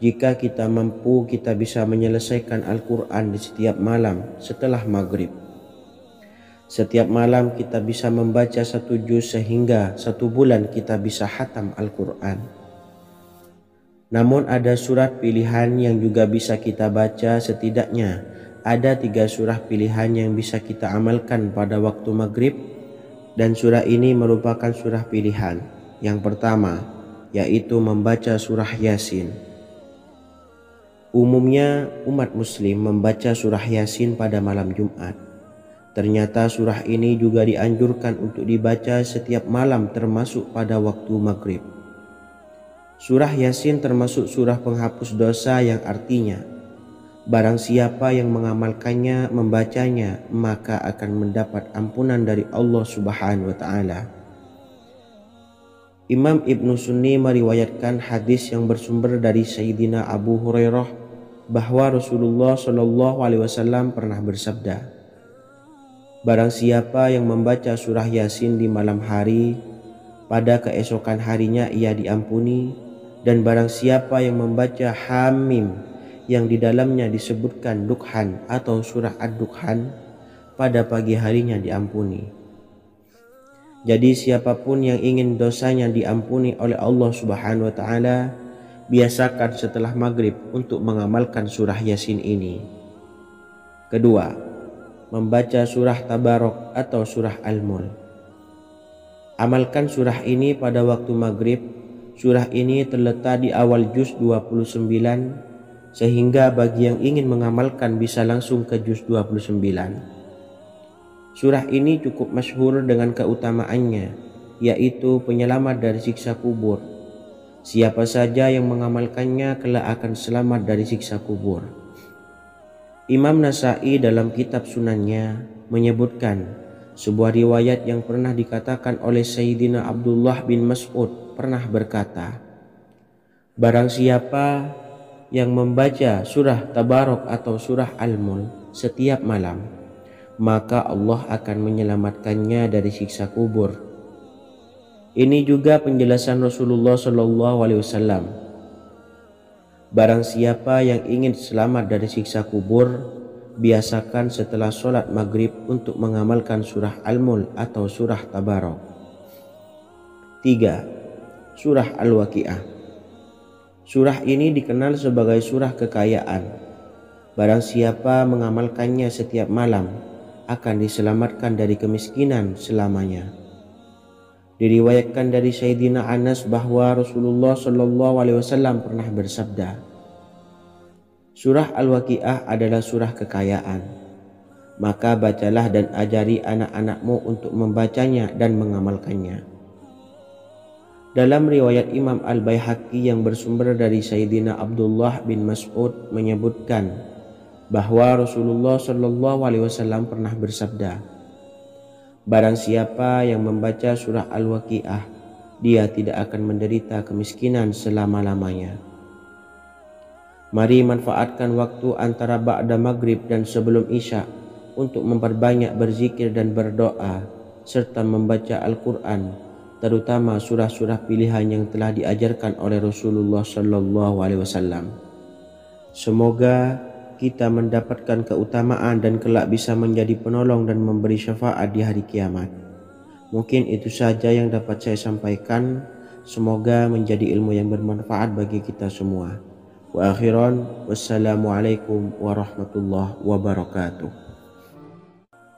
Jika kita mampu, kita bisa menyelesaikan Al-Quran di setiap malam setelah maghrib. Setiap malam kita bisa membaca 1 juz sehingga 1 bulan kita bisa khatam Al-Quran. Namun ada surat pilihan yang juga bisa kita baca. Setidaknya ada 3 surah pilihan yang bisa kita amalkan pada waktu maghrib, dan surah ini merupakan surah pilihan. Yang pertama yaitu membaca surah Yasin. Umumnya umat muslim membaca surah Yasin pada malam Jumat. Ternyata surah ini juga dianjurkan untuk dibaca setiap malam termasuk pada waktu maghrib. Surah Yasin termasuk surah penghapus dosa yang artinya barang siapa yang mengamalkannya, membacanya, maka akan mendapat ampunan dari Allah Subhanahu wa Ta'ala. Imam Ibnu Sunni meriwayatkan hadis yang bersumber dari Sayyidina Abu Hurairah bahwa Rasulullah Shallallahu Alaihi Wasallam pernah bersabda, barang siapa yang membaca surah Yasin di malam hari, pada keesokan harinya ia diampuni, dan barang siapa yang membaca Hamim yang di dalamnya disebutkan Dukhan atau surah Ad-Dukhan, pada pagi harinya diampuni. Jadi siapapun yang ingin dosanya diampuni oleh Allah Subhanahu wa Ta'ala, biasakan setelah maghrib untuk mengamalkan surah Yasin ini. Kedua, membaca surah Tabarok atau surah Al-Mulk. Amalkan surah ini pada waktu maghrib. Surah ini terletak di awal juz 29, sehingga bagi yang ingin mengamalkan bisa langsung ke juz 29. Surah ini cukup masyhur dengan keutamaannya, yaitu penyelamat dari siksa kubur. Siapa saja yang mengamalkannya kelak akan selamat dari siksa kubur. Imam Nasa'i dalam kitab Sunannya menyebutkan sebuah riwayat yang pernah dikatakan oleh Sayyidina Abdullah bin Mas'ud pernah berkata, Barang siapa yang membaca surah Tabarok atau surah Al-Mulk setiap malam, maka Allah akan menyelamatkannya dari siksa kubur. Ini juga penjelasan Rasulullah SAW. Barang siapa yang ingin selamat dari siksa kubur, biasakan setelah sholat maghrib untuk mengamalkan surah Al-Mulk atau surah Tabarok. 3. Surah Al-Waqiah. Surah ini dikenal sebagai surah kekayaan. Barang siapa mengamalkannya setiap malam, akan diselamatkan dari kemiskinan selamanya. Diriwayatkan dari Sayyidina Anas bahwa Rasulullah SAW pernah bersabda, surah Al-Waqiah adalah surah kekayaan. Maka bacalah dan ajari anak-anakmu untuk membacanya dan mengamalkannya. Dalam riwayat Imam Al-Baihaqi yang bersumber dari Sayyidina Abdullah bin Mas'ud menyebutkan bahwa Rasulullah SAW pernah bersabda, barang siapa yang membaca surah Al-Waqiah, dia tidak akan menderita kemiskinan selama-lamanya. Mari manfaatkan waktu antara ba'da maghrib dan sebelum isya untuk memperbanyak berzikir dan berdoa serta membaca Al-Quran, terutama surah-surah pilihan yang telah diajarkan oleh Rasulullah SAW. Semoga kita mendapatkan keutamaan dan kelak bisa menjadi penolong dan memberi syafaat di hari kiamat. Mungkin itu saja yang dapat saya sampaikan. Semoga menjadi ilmu yang bermanfaat bagi kita semua. Wa akhiran, wassalamualaikum warahmatullahi wabarakatuh.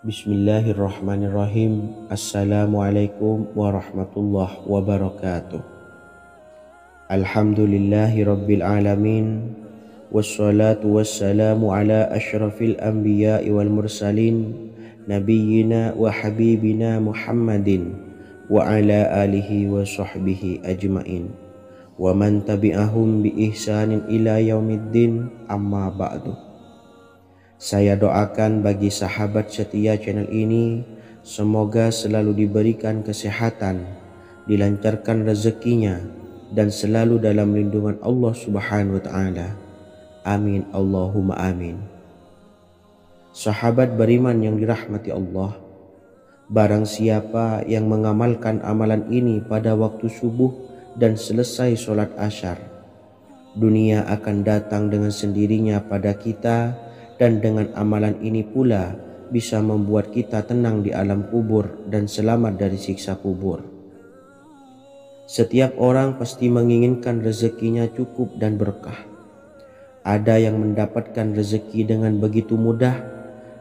Bismillahirrahmanirrahim. Assalamualaikum warahmatullahi wabarakatuh. Alhamdulillahi rabbil alamin. Wassalatu wassalamu ala ashrafil anbiya'i wal mursalin, nabiyyina wa habibina Muhammadin wa ala alihi wa sahbihi ajmain, wa man tabi'ahum bi ihsanin ila yaumiddin, amma ba'du. Saya doakan bagi sahabat setia channel ini, semoga selalu diberikan kesehatan, dilancarkan rezekinya, dan selalu dalam lindungan Allah Subhanahu wa Ta'ala. Amin Allahumma amin. Sahabat beriman yang dirahmati Allah, barang siapa yang mengamalkan amalan ini pada waktu subuh dan selesai sholat asyar, dunia akan datang dengan sendirinya pada kita, dan dengan amalan ini pula bisa membuat kita tenang di alam kubur dan selamat dari siksa kubur. Setiap orang pasti menginginkan rezekinya cukup dan berkah. Ada yang mendapatkan rezeki dengan begitu mudah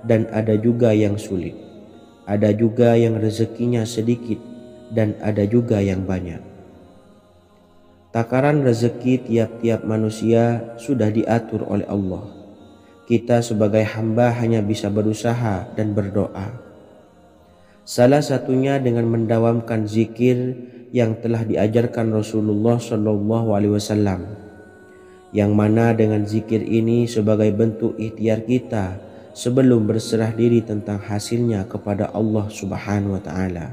dan ada juga yang sulit. Ada juga yang rezekinya sedikit dan ada juga yang banyak. Takaran rezeki tiap-tiap manusia sudah diatur oleh Allah. Kita sebagai hamba hanya bisa berusaha dan berdoa. Salah satunya dengan mendawamkan zikir yang telah diajarkan Rasulullah SAW, yang mana dengan zikir ini sebagai bentuk ikhtiar kita sebelum berserah diri tentang hasilnya kepada Allah Subhanahu wa Ta'ala.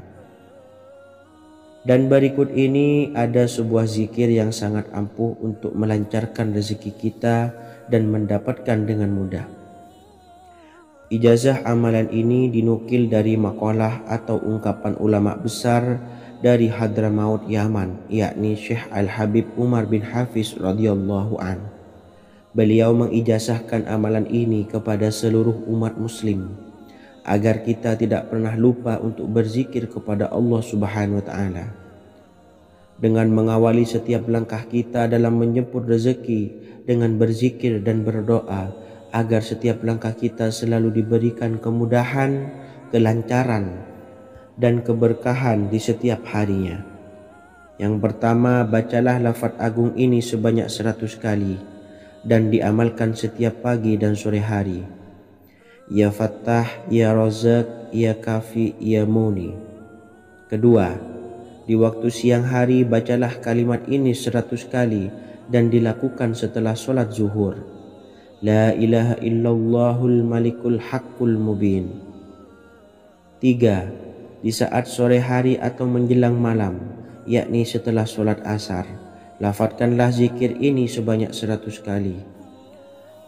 Dan berikut ini ada sebuah zikir yang sangat ampuh untuk melancarkan rezeki kita dan mendapatkan dengan mudah. Ijazah amalan ini dinukil dari makalah atau ungkapan ulama besar dari Hadramaut Yaman, yakni Syekh Al-Habib Umar bin Hafiz radhiyallahu an. Beliau mengijazahkan amalan ini kepada seluruh umat muslim agar kita tidak pernah lupa untuk berzikir kepada Allah Subhanahu wa Ta'ala. Dengan mengawali setiap langkah kita dalam menjemput rezeki dengan berzikir dan berdoa agar setiap langkah kita selalu diberikan kemudahan, kelancaran, dan keberkahan di setiap harinya. Yang pertama, bacalah lafaz agung ini sebanyak 100 kali dan diamalkan setiap pagi dan sore hari. Ya Fattah, Ya Razak, Ya Kafi, Ya Muni. Kedua, di waktu siang hari bacalah kalimat ini 100 kali dan dilakukan setelah sholat zuhur. La ilaha illallahul malikul haqqul mubin. 3. Di saat sore hari atau menjelang malam, yakni setelah sholat asar, Lafadzkanlah zikir ini sebanyak 100 kali.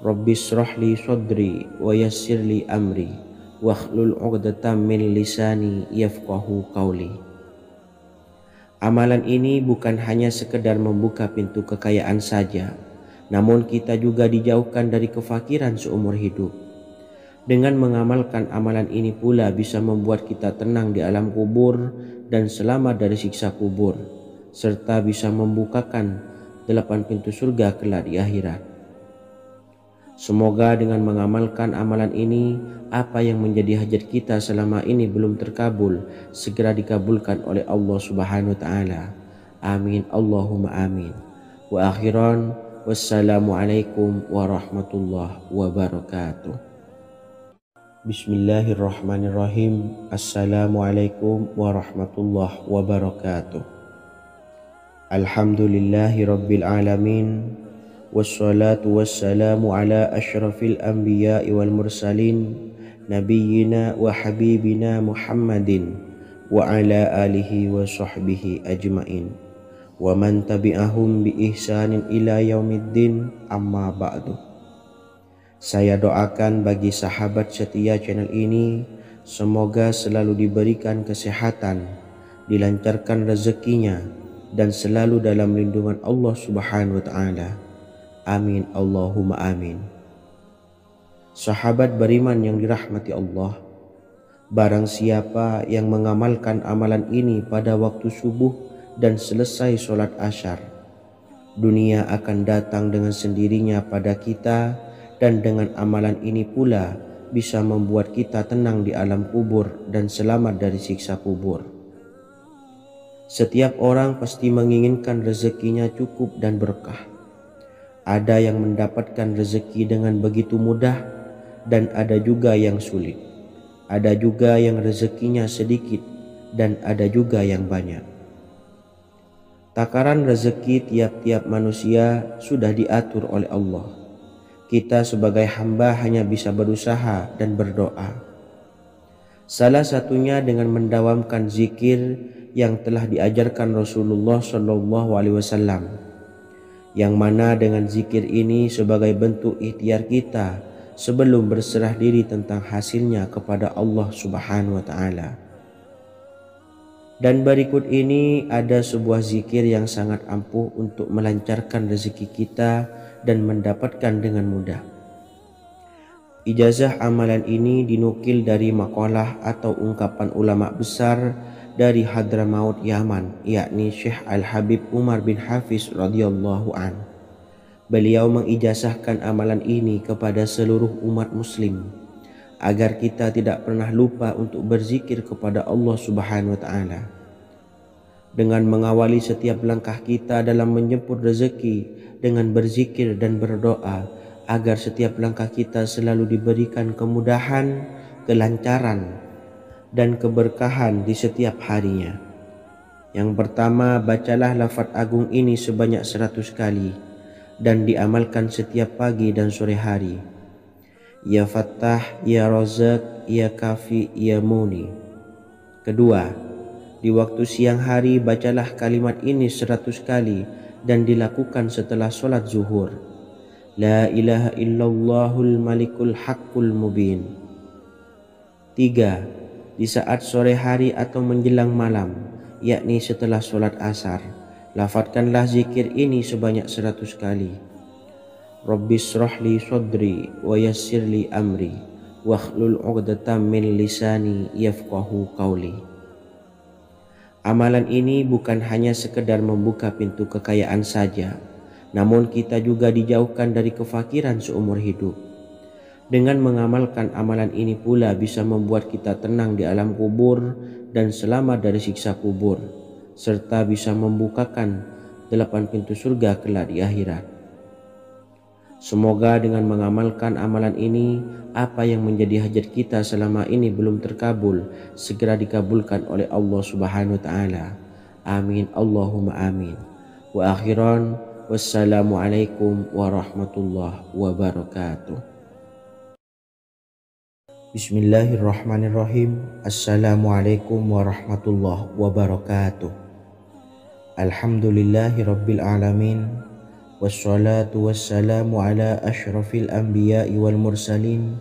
Rabbishrahli sadri wa yassirli amri wakhlul 'uqdatam min lisani yafqahu qawli. Amalan ini bukan hanya sekedar membuka pintu kekayaan saja, namun kita juga dijauhkan dari kefakiran seumur hidup. Dengan mengamalkan amalan ini pula bisa membuat kita tenang di alam kubur dan selamat dari siksa kubur, serta bisa membukakan 8 pintu surga kelak di akhirat. Semoga dengan mengamalkan amalan ini, apa yang menjadi hajat kita selama ini belum terkabul, segera dikabulkan oleh Allah Subhanahu wa Ta'ala. Amin, Allahumma amin. Wa akhiran, wassalamualaikum warahmatullahi wabarakatuh. Bismillahirrahmanirrahim. Assalamualaikum warahmatullahi wabarakatuh. Alhamdulillahi rabbil alamin. Wassalatu wassalamu ala ashrafil anbiya'i wal mursalin nabiyyina wa habibina Muhammadin wa ala alihi wa sahbihi ajmain wa man tabi'ahum bi ihsanin ila yaumiddin, amma ba'du. Saya doakan bagi sahabat setia channel ini, semoga selalu diberikan kesehatan, dilancarkan rezekinya, dan selalu dalam lindungan Allah Subhanahu wa Ta'ala. Amin, Allahumma amin. Sahabat beriman yang dirahmati Allah, barang siapa yang mengamalkan amalan ini pada waktu subuh dan selesai sholat asyar, dunia akan datang dengan sendirinya pada kita, dan dengan amalan ini pula bisa membuat kita tenang di alam kubur dan selamat dari siksa kubur. Setiap orang pasti menginginkan rezekinya cukup dan berkah. Ada yang mendapatkan rezeki dengan begitu mudah, dan ada juga yang sulit. Ada juga yang rezekinya sedikit, dan ada juga yang banyak. Takaran rezeki tiap-tiap manusia sudah diatur oleh Allah. Kita sebagai hamba hanya bisa berusaha dan berdoa. Salah satunya dengan mendawamkan zikir yang telah diajarkan Rasulullah SAW, yang mana dengan zikir ini sebagai bentuk ikhtiar kita sebelum berserah diri tentang hasilnya kepada Allah Subhanahu wa Ta'ala. Dan berikut ini ada sebuah zikir yang sangat ampuh untuk melancarkan rezeki kita dan mendapatkan dengan mudah. Ijazah amalan ini dinukil dari makalah atau ungkapan ulama besar dari Hadramaut Yaman, yakni Syekh Al-Habib Umar bin Hafiz radhiyallahu an. Beliau mengijazahkan amalan ini kepada seluruh umat muslim agar kita tidak pernah lupa untuk berzikir kepada Allah Subhanahu wa Ta'ala. Dengan mengawali setiap langkah kita dalam menjemput rezeki dengan berzikir dan berdoa agar setiap langkah kita selalu diberikan kemudahan, kelancaran, dan keberkahan di setiap harinya. Yang pertama, bacalah lafaz agung ini sebanyak 100 kali dan diamalkan setiap pagi dan sore hari. Ya Fattah, Ya Razak, Ya Kafi, Ya Muni. Kedua, di waktu siang hari bacalah kalimat ini 100 kali dan dilakukan setelah sholat zuhur. La ilaha illallahul malikul haqqul mubin. Tiga, di saat sore hari atau menjelang malam, yakni setelah sholat asar, lafadzkanlah zikir ini sebanyak 100 kali. Rabbishrahli sadri wa yassirli amri wakhlul 'uqdatam min lisani yafqahu qawli. Amalan ini bukan hanya sekedar membuka pintu kekayaan saja, namun kita juga dijauhkan dari kefakiran seumur hidup. Dengan mengamalkan amalan ini pula bisa membuat kita tenang di alam kubur dan selamat dari siksa kubur, serta bisa membukakan 8 pintu surga kelak di akhirat. Semoga dengan mengamalkan amalan ini, apa yang menjadi hajat kita selama ini belum terkabul, segera dikabulkan oleh Allah Subhanahu wa Ta'ala. Amin, Allahumma amin. Wa akhiran, wassalamualaikum warahmatullahi wabarakatuh. Bismillahirrahmanirrahim. Assalamualaikum warahmatullahi wabarakatuh. Alhamdulillahi Rabbil Alamin. Wassalatu wassalamu ala ashrafil anbiya'i wal mursalin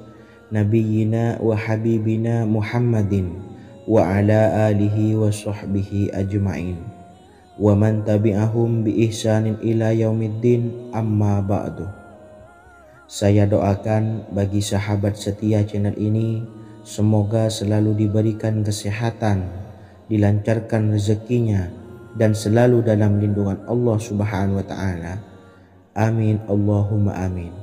nabiyyina wa habibina Muhammadin wa ala alihi wa sahbihi ajma'in wa man tabi'ahum bi ihsanin ila yaumiddin, amma ba'du. Saya doakan bagi sahabat setia channel ini, semoga selalu diberikan kesehatan, dilancarkan rezekinya, dan selalu dalam lindungan Allah Subhanahu wa Ta'ala. Amin, Allahumma amin.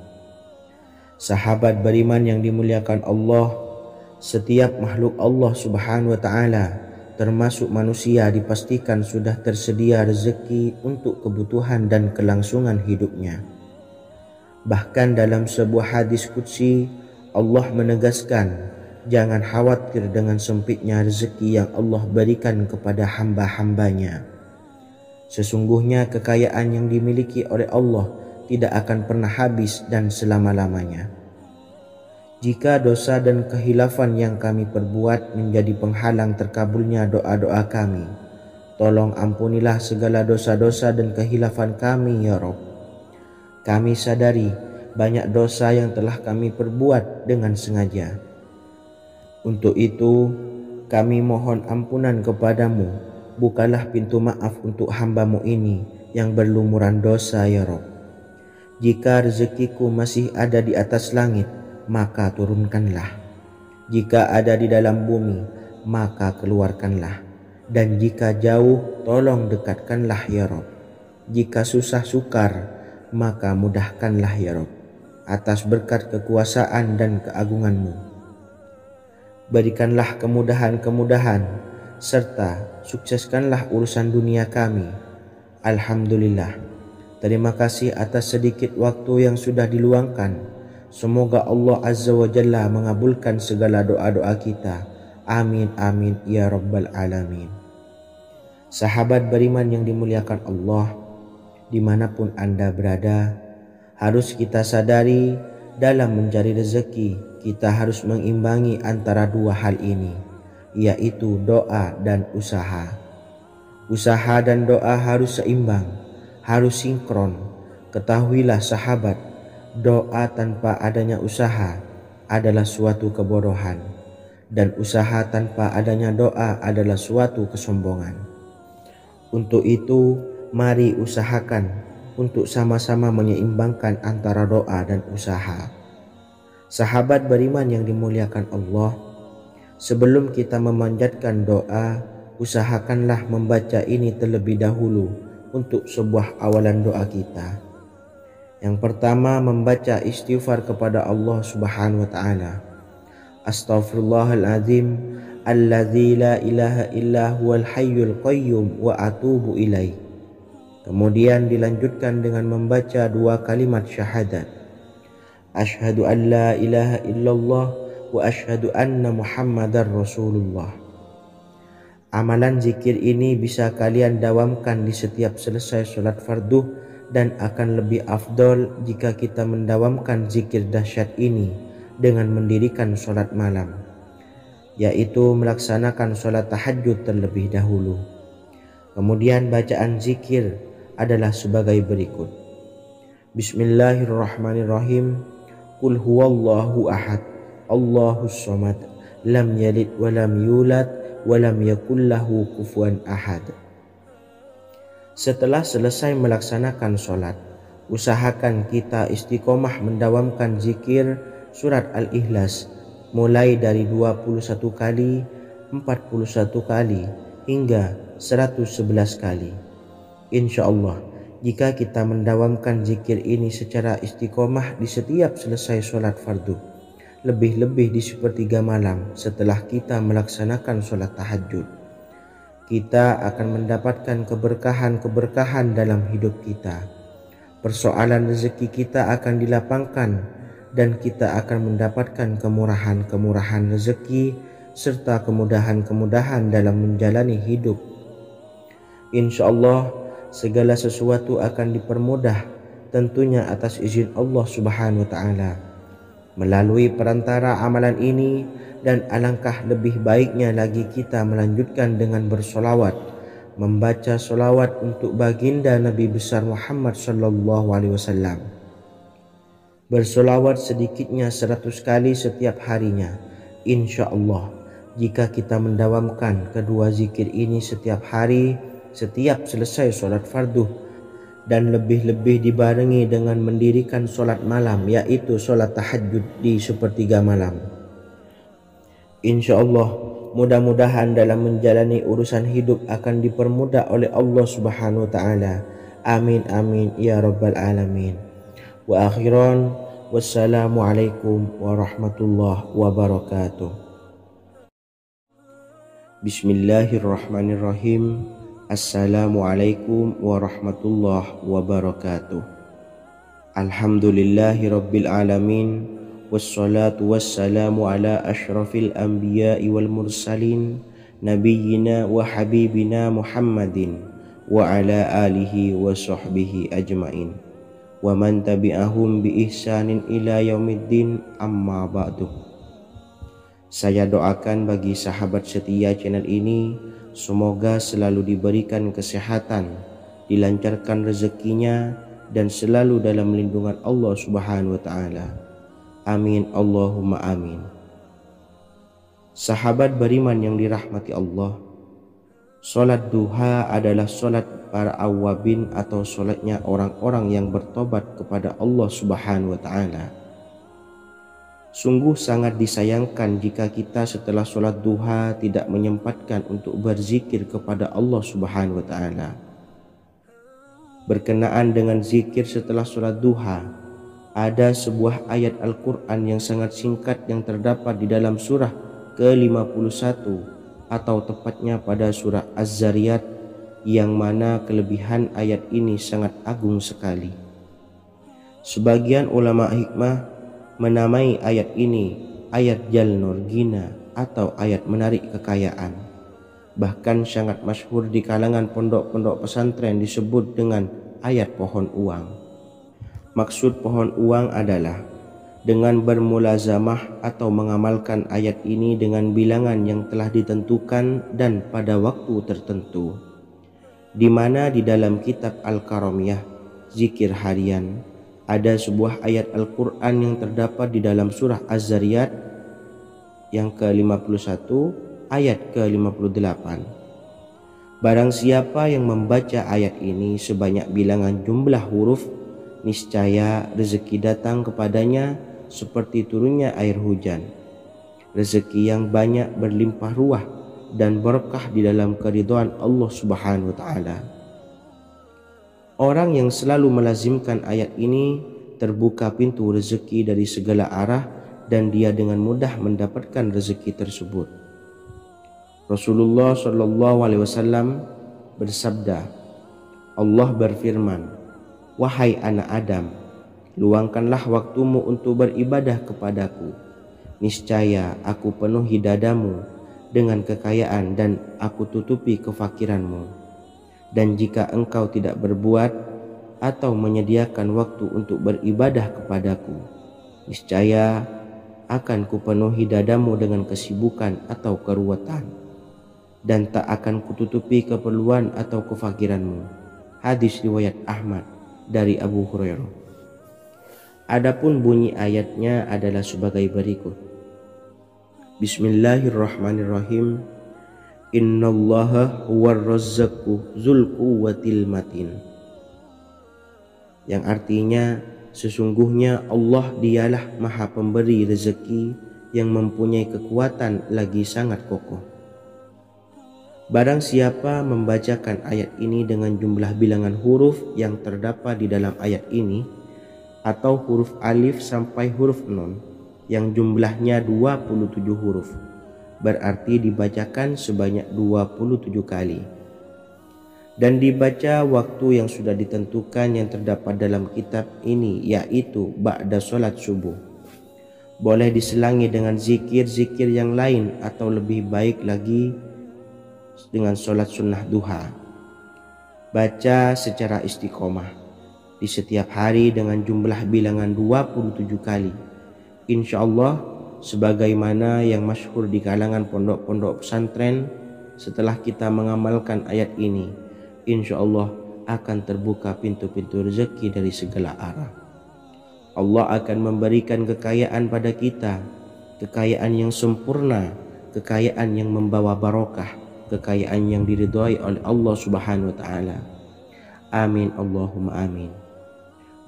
Sahabat beriman yang dimuliakan Allah, setiap makhluk Allah Subhanahu wa Ta'ala, termasuk manusia, dipastikan sudah tersedia rezeki untuk kebutuhan dan kelangsungan hidupnya. Bahkan dalam sebuah hadis qudsi, Allah menegaskan, jangan khawatir dengan sempitnya rezeki yang Allah berikan kepada hamba-hambanya. Sesungguhnya kekayaan yang dimiliki oleh Allah tidak akan pernah habis dan selama-lamanya. Jika dosa dan kehilafan yang kami perbuat menjadi penghalang terkabulnya doa-doa kami, tolong ampunilah segala dosa-dosa dan kehilafan kami ya Rabb. Kami sadari banyak dosa yang telah kami perbuat dengan sengaja. Untuk itu kami mohon ampunan kepadamu. Bukalah pintu maaf untuk hamba-Mu ini yang berlumuran dosa ya Rabb. Jika rezekiku masih ada di atas langit, maka turunkanlah. Jika ada di dalam bumi, maka keluarkanlah. Dan jika jauh, tolong dekatkanlah ya Rabb. Jika susah sukar, maka mudahkanlah ya Rabb, atas berkat kekuasaan dan keagungan-Mu. Berikanlah kemudahan-kemudahan, serta sukseskanlah urusan dunia kami. Alhamdulillah. Terima kasih atas sedikit waktu yang sudah diluangkan. Semoga Allah Azza wa Jalla mengabulkan segala doa-doa kita. Amin amin ya Rabbal Alamin. Sahabat beriman yang dimuliakan Allah, dimanapun Anda berada, harus kita sadari dalam mencari rezeki kita harus mengimbangi antara dua hal ini, yaitu doa dan usaha. Usaha dan doa harus seimbang, harus sinkron. Ketahuilah sahabat, doa tanpa adanya usaha adalah suatu kebodohan, dan usaha tanpa adanya doa adalah suatu kesombongan. Untuk itu, mari usahakan untuk sama-sama menyeimbangkan antara doa dan usaha. Sahabat beriman yang dimuliakan Allah, sebelum kita memanjatkan doa, usahakanlah membaca ini terlebih dahulu untuk sebuah awalan doa kita. Yang pertama, membaca istighfar kepada Allah Subhanahu wa Ta'ala. Astaghfirullahaladzim alladzi la ilaha illa huwal hayyul qayyum wa atubu ilaih. Kemudian dilanjutkan dengan membaca dua kalimat syahadat. Asyhadu an la ilaha illallah wa asyhadu anna Muhammadar Rasulullah. Amalan zikir ini bisa kalian dawamkan di setiap selesai sholat fardu, dan akan lebih afdol jika kita mendawamkan zikir dahsyat ini dengan mendirikan sholat malam, yaitu melaksanakan sholat tahajud terlebih dahulu. Kemudian bacaan zikir adalah sebagai berikut. Bismillahirrahmanirrahim. Qul huwallahu ahad, Allahus samad, lam yalid wa lam yulad wa lam yakul lahu kufuwan ahad. Setelah selesai melaksanakan sholat, usahakan kita istiqomah mendawamkan zikir surat Al-Ikhlas mulai dari 21 kali, 41 kali, hingga 111 kali. Insya Allah, jika kita mendawamkan zikir ini secara istiqomah di setiap selesai sholat fardu, lebih-lebih di sepertiga malam setelah kita melaksanakan sholat tahajud, kita akan mendapatkan keberkahan-keberkahan dalam hidup kita. Persoalan rezeki kita akan dilapangkan, dan kita akan mendapatkan kemurahan-kemurahan rezeki serta kemudahan-kemudahan dalam menjalani hidup. Insya Allah segala sesuatu akan dipermudah, tentunya atas izin Allah Subhanahu wa Ta'ala. Melalui perantara amalan ini, dan alangkah lebih baiknya lagi kita melanjutkan dengan bersolawat, membaca solawat untuk baginda Nabi besar Muhammad sallallahu alaihi wasallam. Bersolawat sedikitnya 100 kali setiap harinya. Insya Allah, jika kita mendawamkan kedua zikir ini setiap hari, setiap selesai sholat fardu, dan lebih-lebih dibarengi dengan mendirikan sholat malam, yaitu sholat tahajud di sepertiga malam. Insya Allah, mudah-mudahan dalam menjalani urusan hidup akan dipermudah oleh Allah Subhanahu wa Ta'ala. Amin amin ya rabbal alamin. Wa akhiran, wassalamualaikum warahmatullahi wabarakatuh. Bismillahirrahmanirrahim. Assalamualaikum warahmatullahi wabarakatuh. Alhamdulillahi rabbil alamin. Wassalatu wassalamu ala ashrafil anbiya'i wal mursalin, nabiyyina wa habibina Muhammadin wa ala alihi wa sahbihi ajmain, wa man tabi'ahum bi ihsanin ila yaumiddin, amma ba'du. Saya doakan bagi sahabat setia channel ini, semoga selalu diberikan kesehatan, dilancarkan rezekinya, dan selalu dalam lindungan Allah Subhanahu wa Ta'ala. Amin Allahumma amin. Sahabat beriman yang dirahmati Allah, solat duha adalah solat para awabin atau solatnya orang-orang yang bertobat kepada Allah Subhanahu wa Ta'ala. Sungguh sangat disayangkan jika kita setelah solat duha tidak menyempatkan untuk berzikir kepada Allah Subhanahu wa Ta'ala. Berkenaan dengan zikir setelah solat duha, ada sebuah ayat Al-Quran yang sangat singkat yang terdapat di dalam surah ke-51 atau tepatnya pada surah Az-Zariyat, yang mana kelebihan ayat ini sangat agung sekali. Sebagian ulama hikmah menamai ayat ini ayat Jalnur Gina atau ayat menarik kekayaan. Bahkan sangat masyhur di kalangan pondok-pondok pesantren disebut dengan ayat pohon uang. Maksud pohon uang adalah dengan bermulazamah atau mengamalkan ayat ini dengan bilangan yang telah ditentukan dan pada waktu tertentu, di mana di dalam kitab Al-Karamiyah zikir harian ada sebuah ayat Al-Quran yang terdapat di dalam surah Az-Zariyat yang ke-51 ayat ke-58. Barang siapa yang membaca ayat ini sebanyak bilangan jumlah huruf, niscaya rezeki datang kepadanya seperti turunnya air hujan. Rezeki yang banyak berlimpah ruah dan berkah di dalam keridhaan Allah Subhanahu wa Ta'ala. Orang yang selalu melazimkan ayat ini terbuka pintu rezeki dari segala arah dan dia dengan mudah mendapatkan rezeki tersebut. Rasulullah sallallahu alaihi wasallam bersabda, Allah berfirman, "Wahai anak Adam, luangkanlah waktumu untuk beribadah kepadaku. Niscaya aku penuhi dadamu dengan kekayaan dan aku tutupi kefakiranmu. Dan jika engkau tidak berbuat atau menyediakan waktu untuk beribadah kepadaku, niscaya akan kupenuhi dadamu dengan kesibukan atau keruwetan, dan tak akan kututupi keperluan atau kefakiranmu." Hadis riwayat Ahmad dari Abu Hurairah. Adapun bunyi ayatnya adalah sebagai berikut. Bismillahirrahmanirrahim. Innallaha huwar razzaqu dzul quwwatil matin. Yang artinya, sesungguhnya Allah dialah Maha Pemberi rezeki yang mempunyai kekuatan lagi sangat kokoh. Barang siapa membacakan ayat ini dengan jumlah bilangan huruf yang terdapat di dalam ayat ini, atau huruf alif sampai huruf nun yang jumlahnya 27 huruf, berarti dibacakan sebanyak 27 kali, dan dibaca waktu yang sudah ditentukan yang terdapat dalam kitab ini, yaitu ba'da sholat subuh. Boleh diselangi dengan zikir-zikir yang lain atau lebih baik lagi dengan sholat sunnah duha. Baca secara istiqomah di setiap hari dengan jumlah bilangan 27 kali. Insya Allah, sebagaimana yang masyhur di kalangan pondok-pondok pesantren, setelah kita mengamalkan ayat ini, insya Allah akan terbuka pintu-pintu rezeki dari segala arah. Allah akan memberikan kekayaan pada kita, kekayaan yang sempurna, kekayaan yang membawa barokah, kekayaan yang diridhai oleh Allah Subhanahu wa taala. Amin Allahumma amin.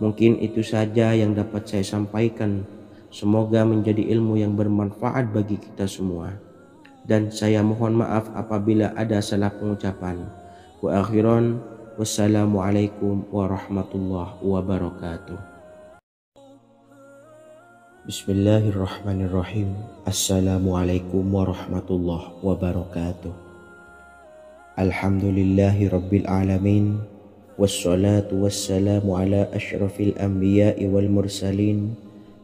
Mungkin itu saja yang dapat saya sampaikan. Semoga menjadi ilmu yang bermanfaat bagi kita semua. Dan saya mohon maaf apabila ada salah pengucapan. Wa akhiran, wassalamualaikum warahmatullahi wabarakatuh. Bismillahirrahmanirrahim. Assalamualaikum warahmatullahi wabarakatuh. Alhamdulillahi rabbil alamin. Wassalatu wassalamu ala ashrafil anbiya'i wal mursalin,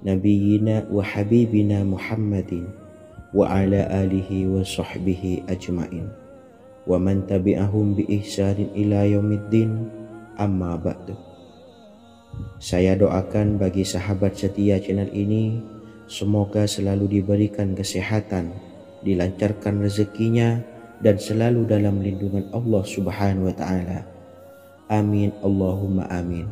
nabiyyina wa habibina Muhammadin wa ala alihi wa sahbihi ajmain wa man tabi'ahum bi ihsanin ila yaumiddin, amma ba'du. Saya doakan bagi sahabat setia channel ini, semoga selalu diberikan kesehatan, dilancarkan rezekinya, dan selalu dalam lindungan Allah Subhanahu wa taala. Amin Allahumma amin.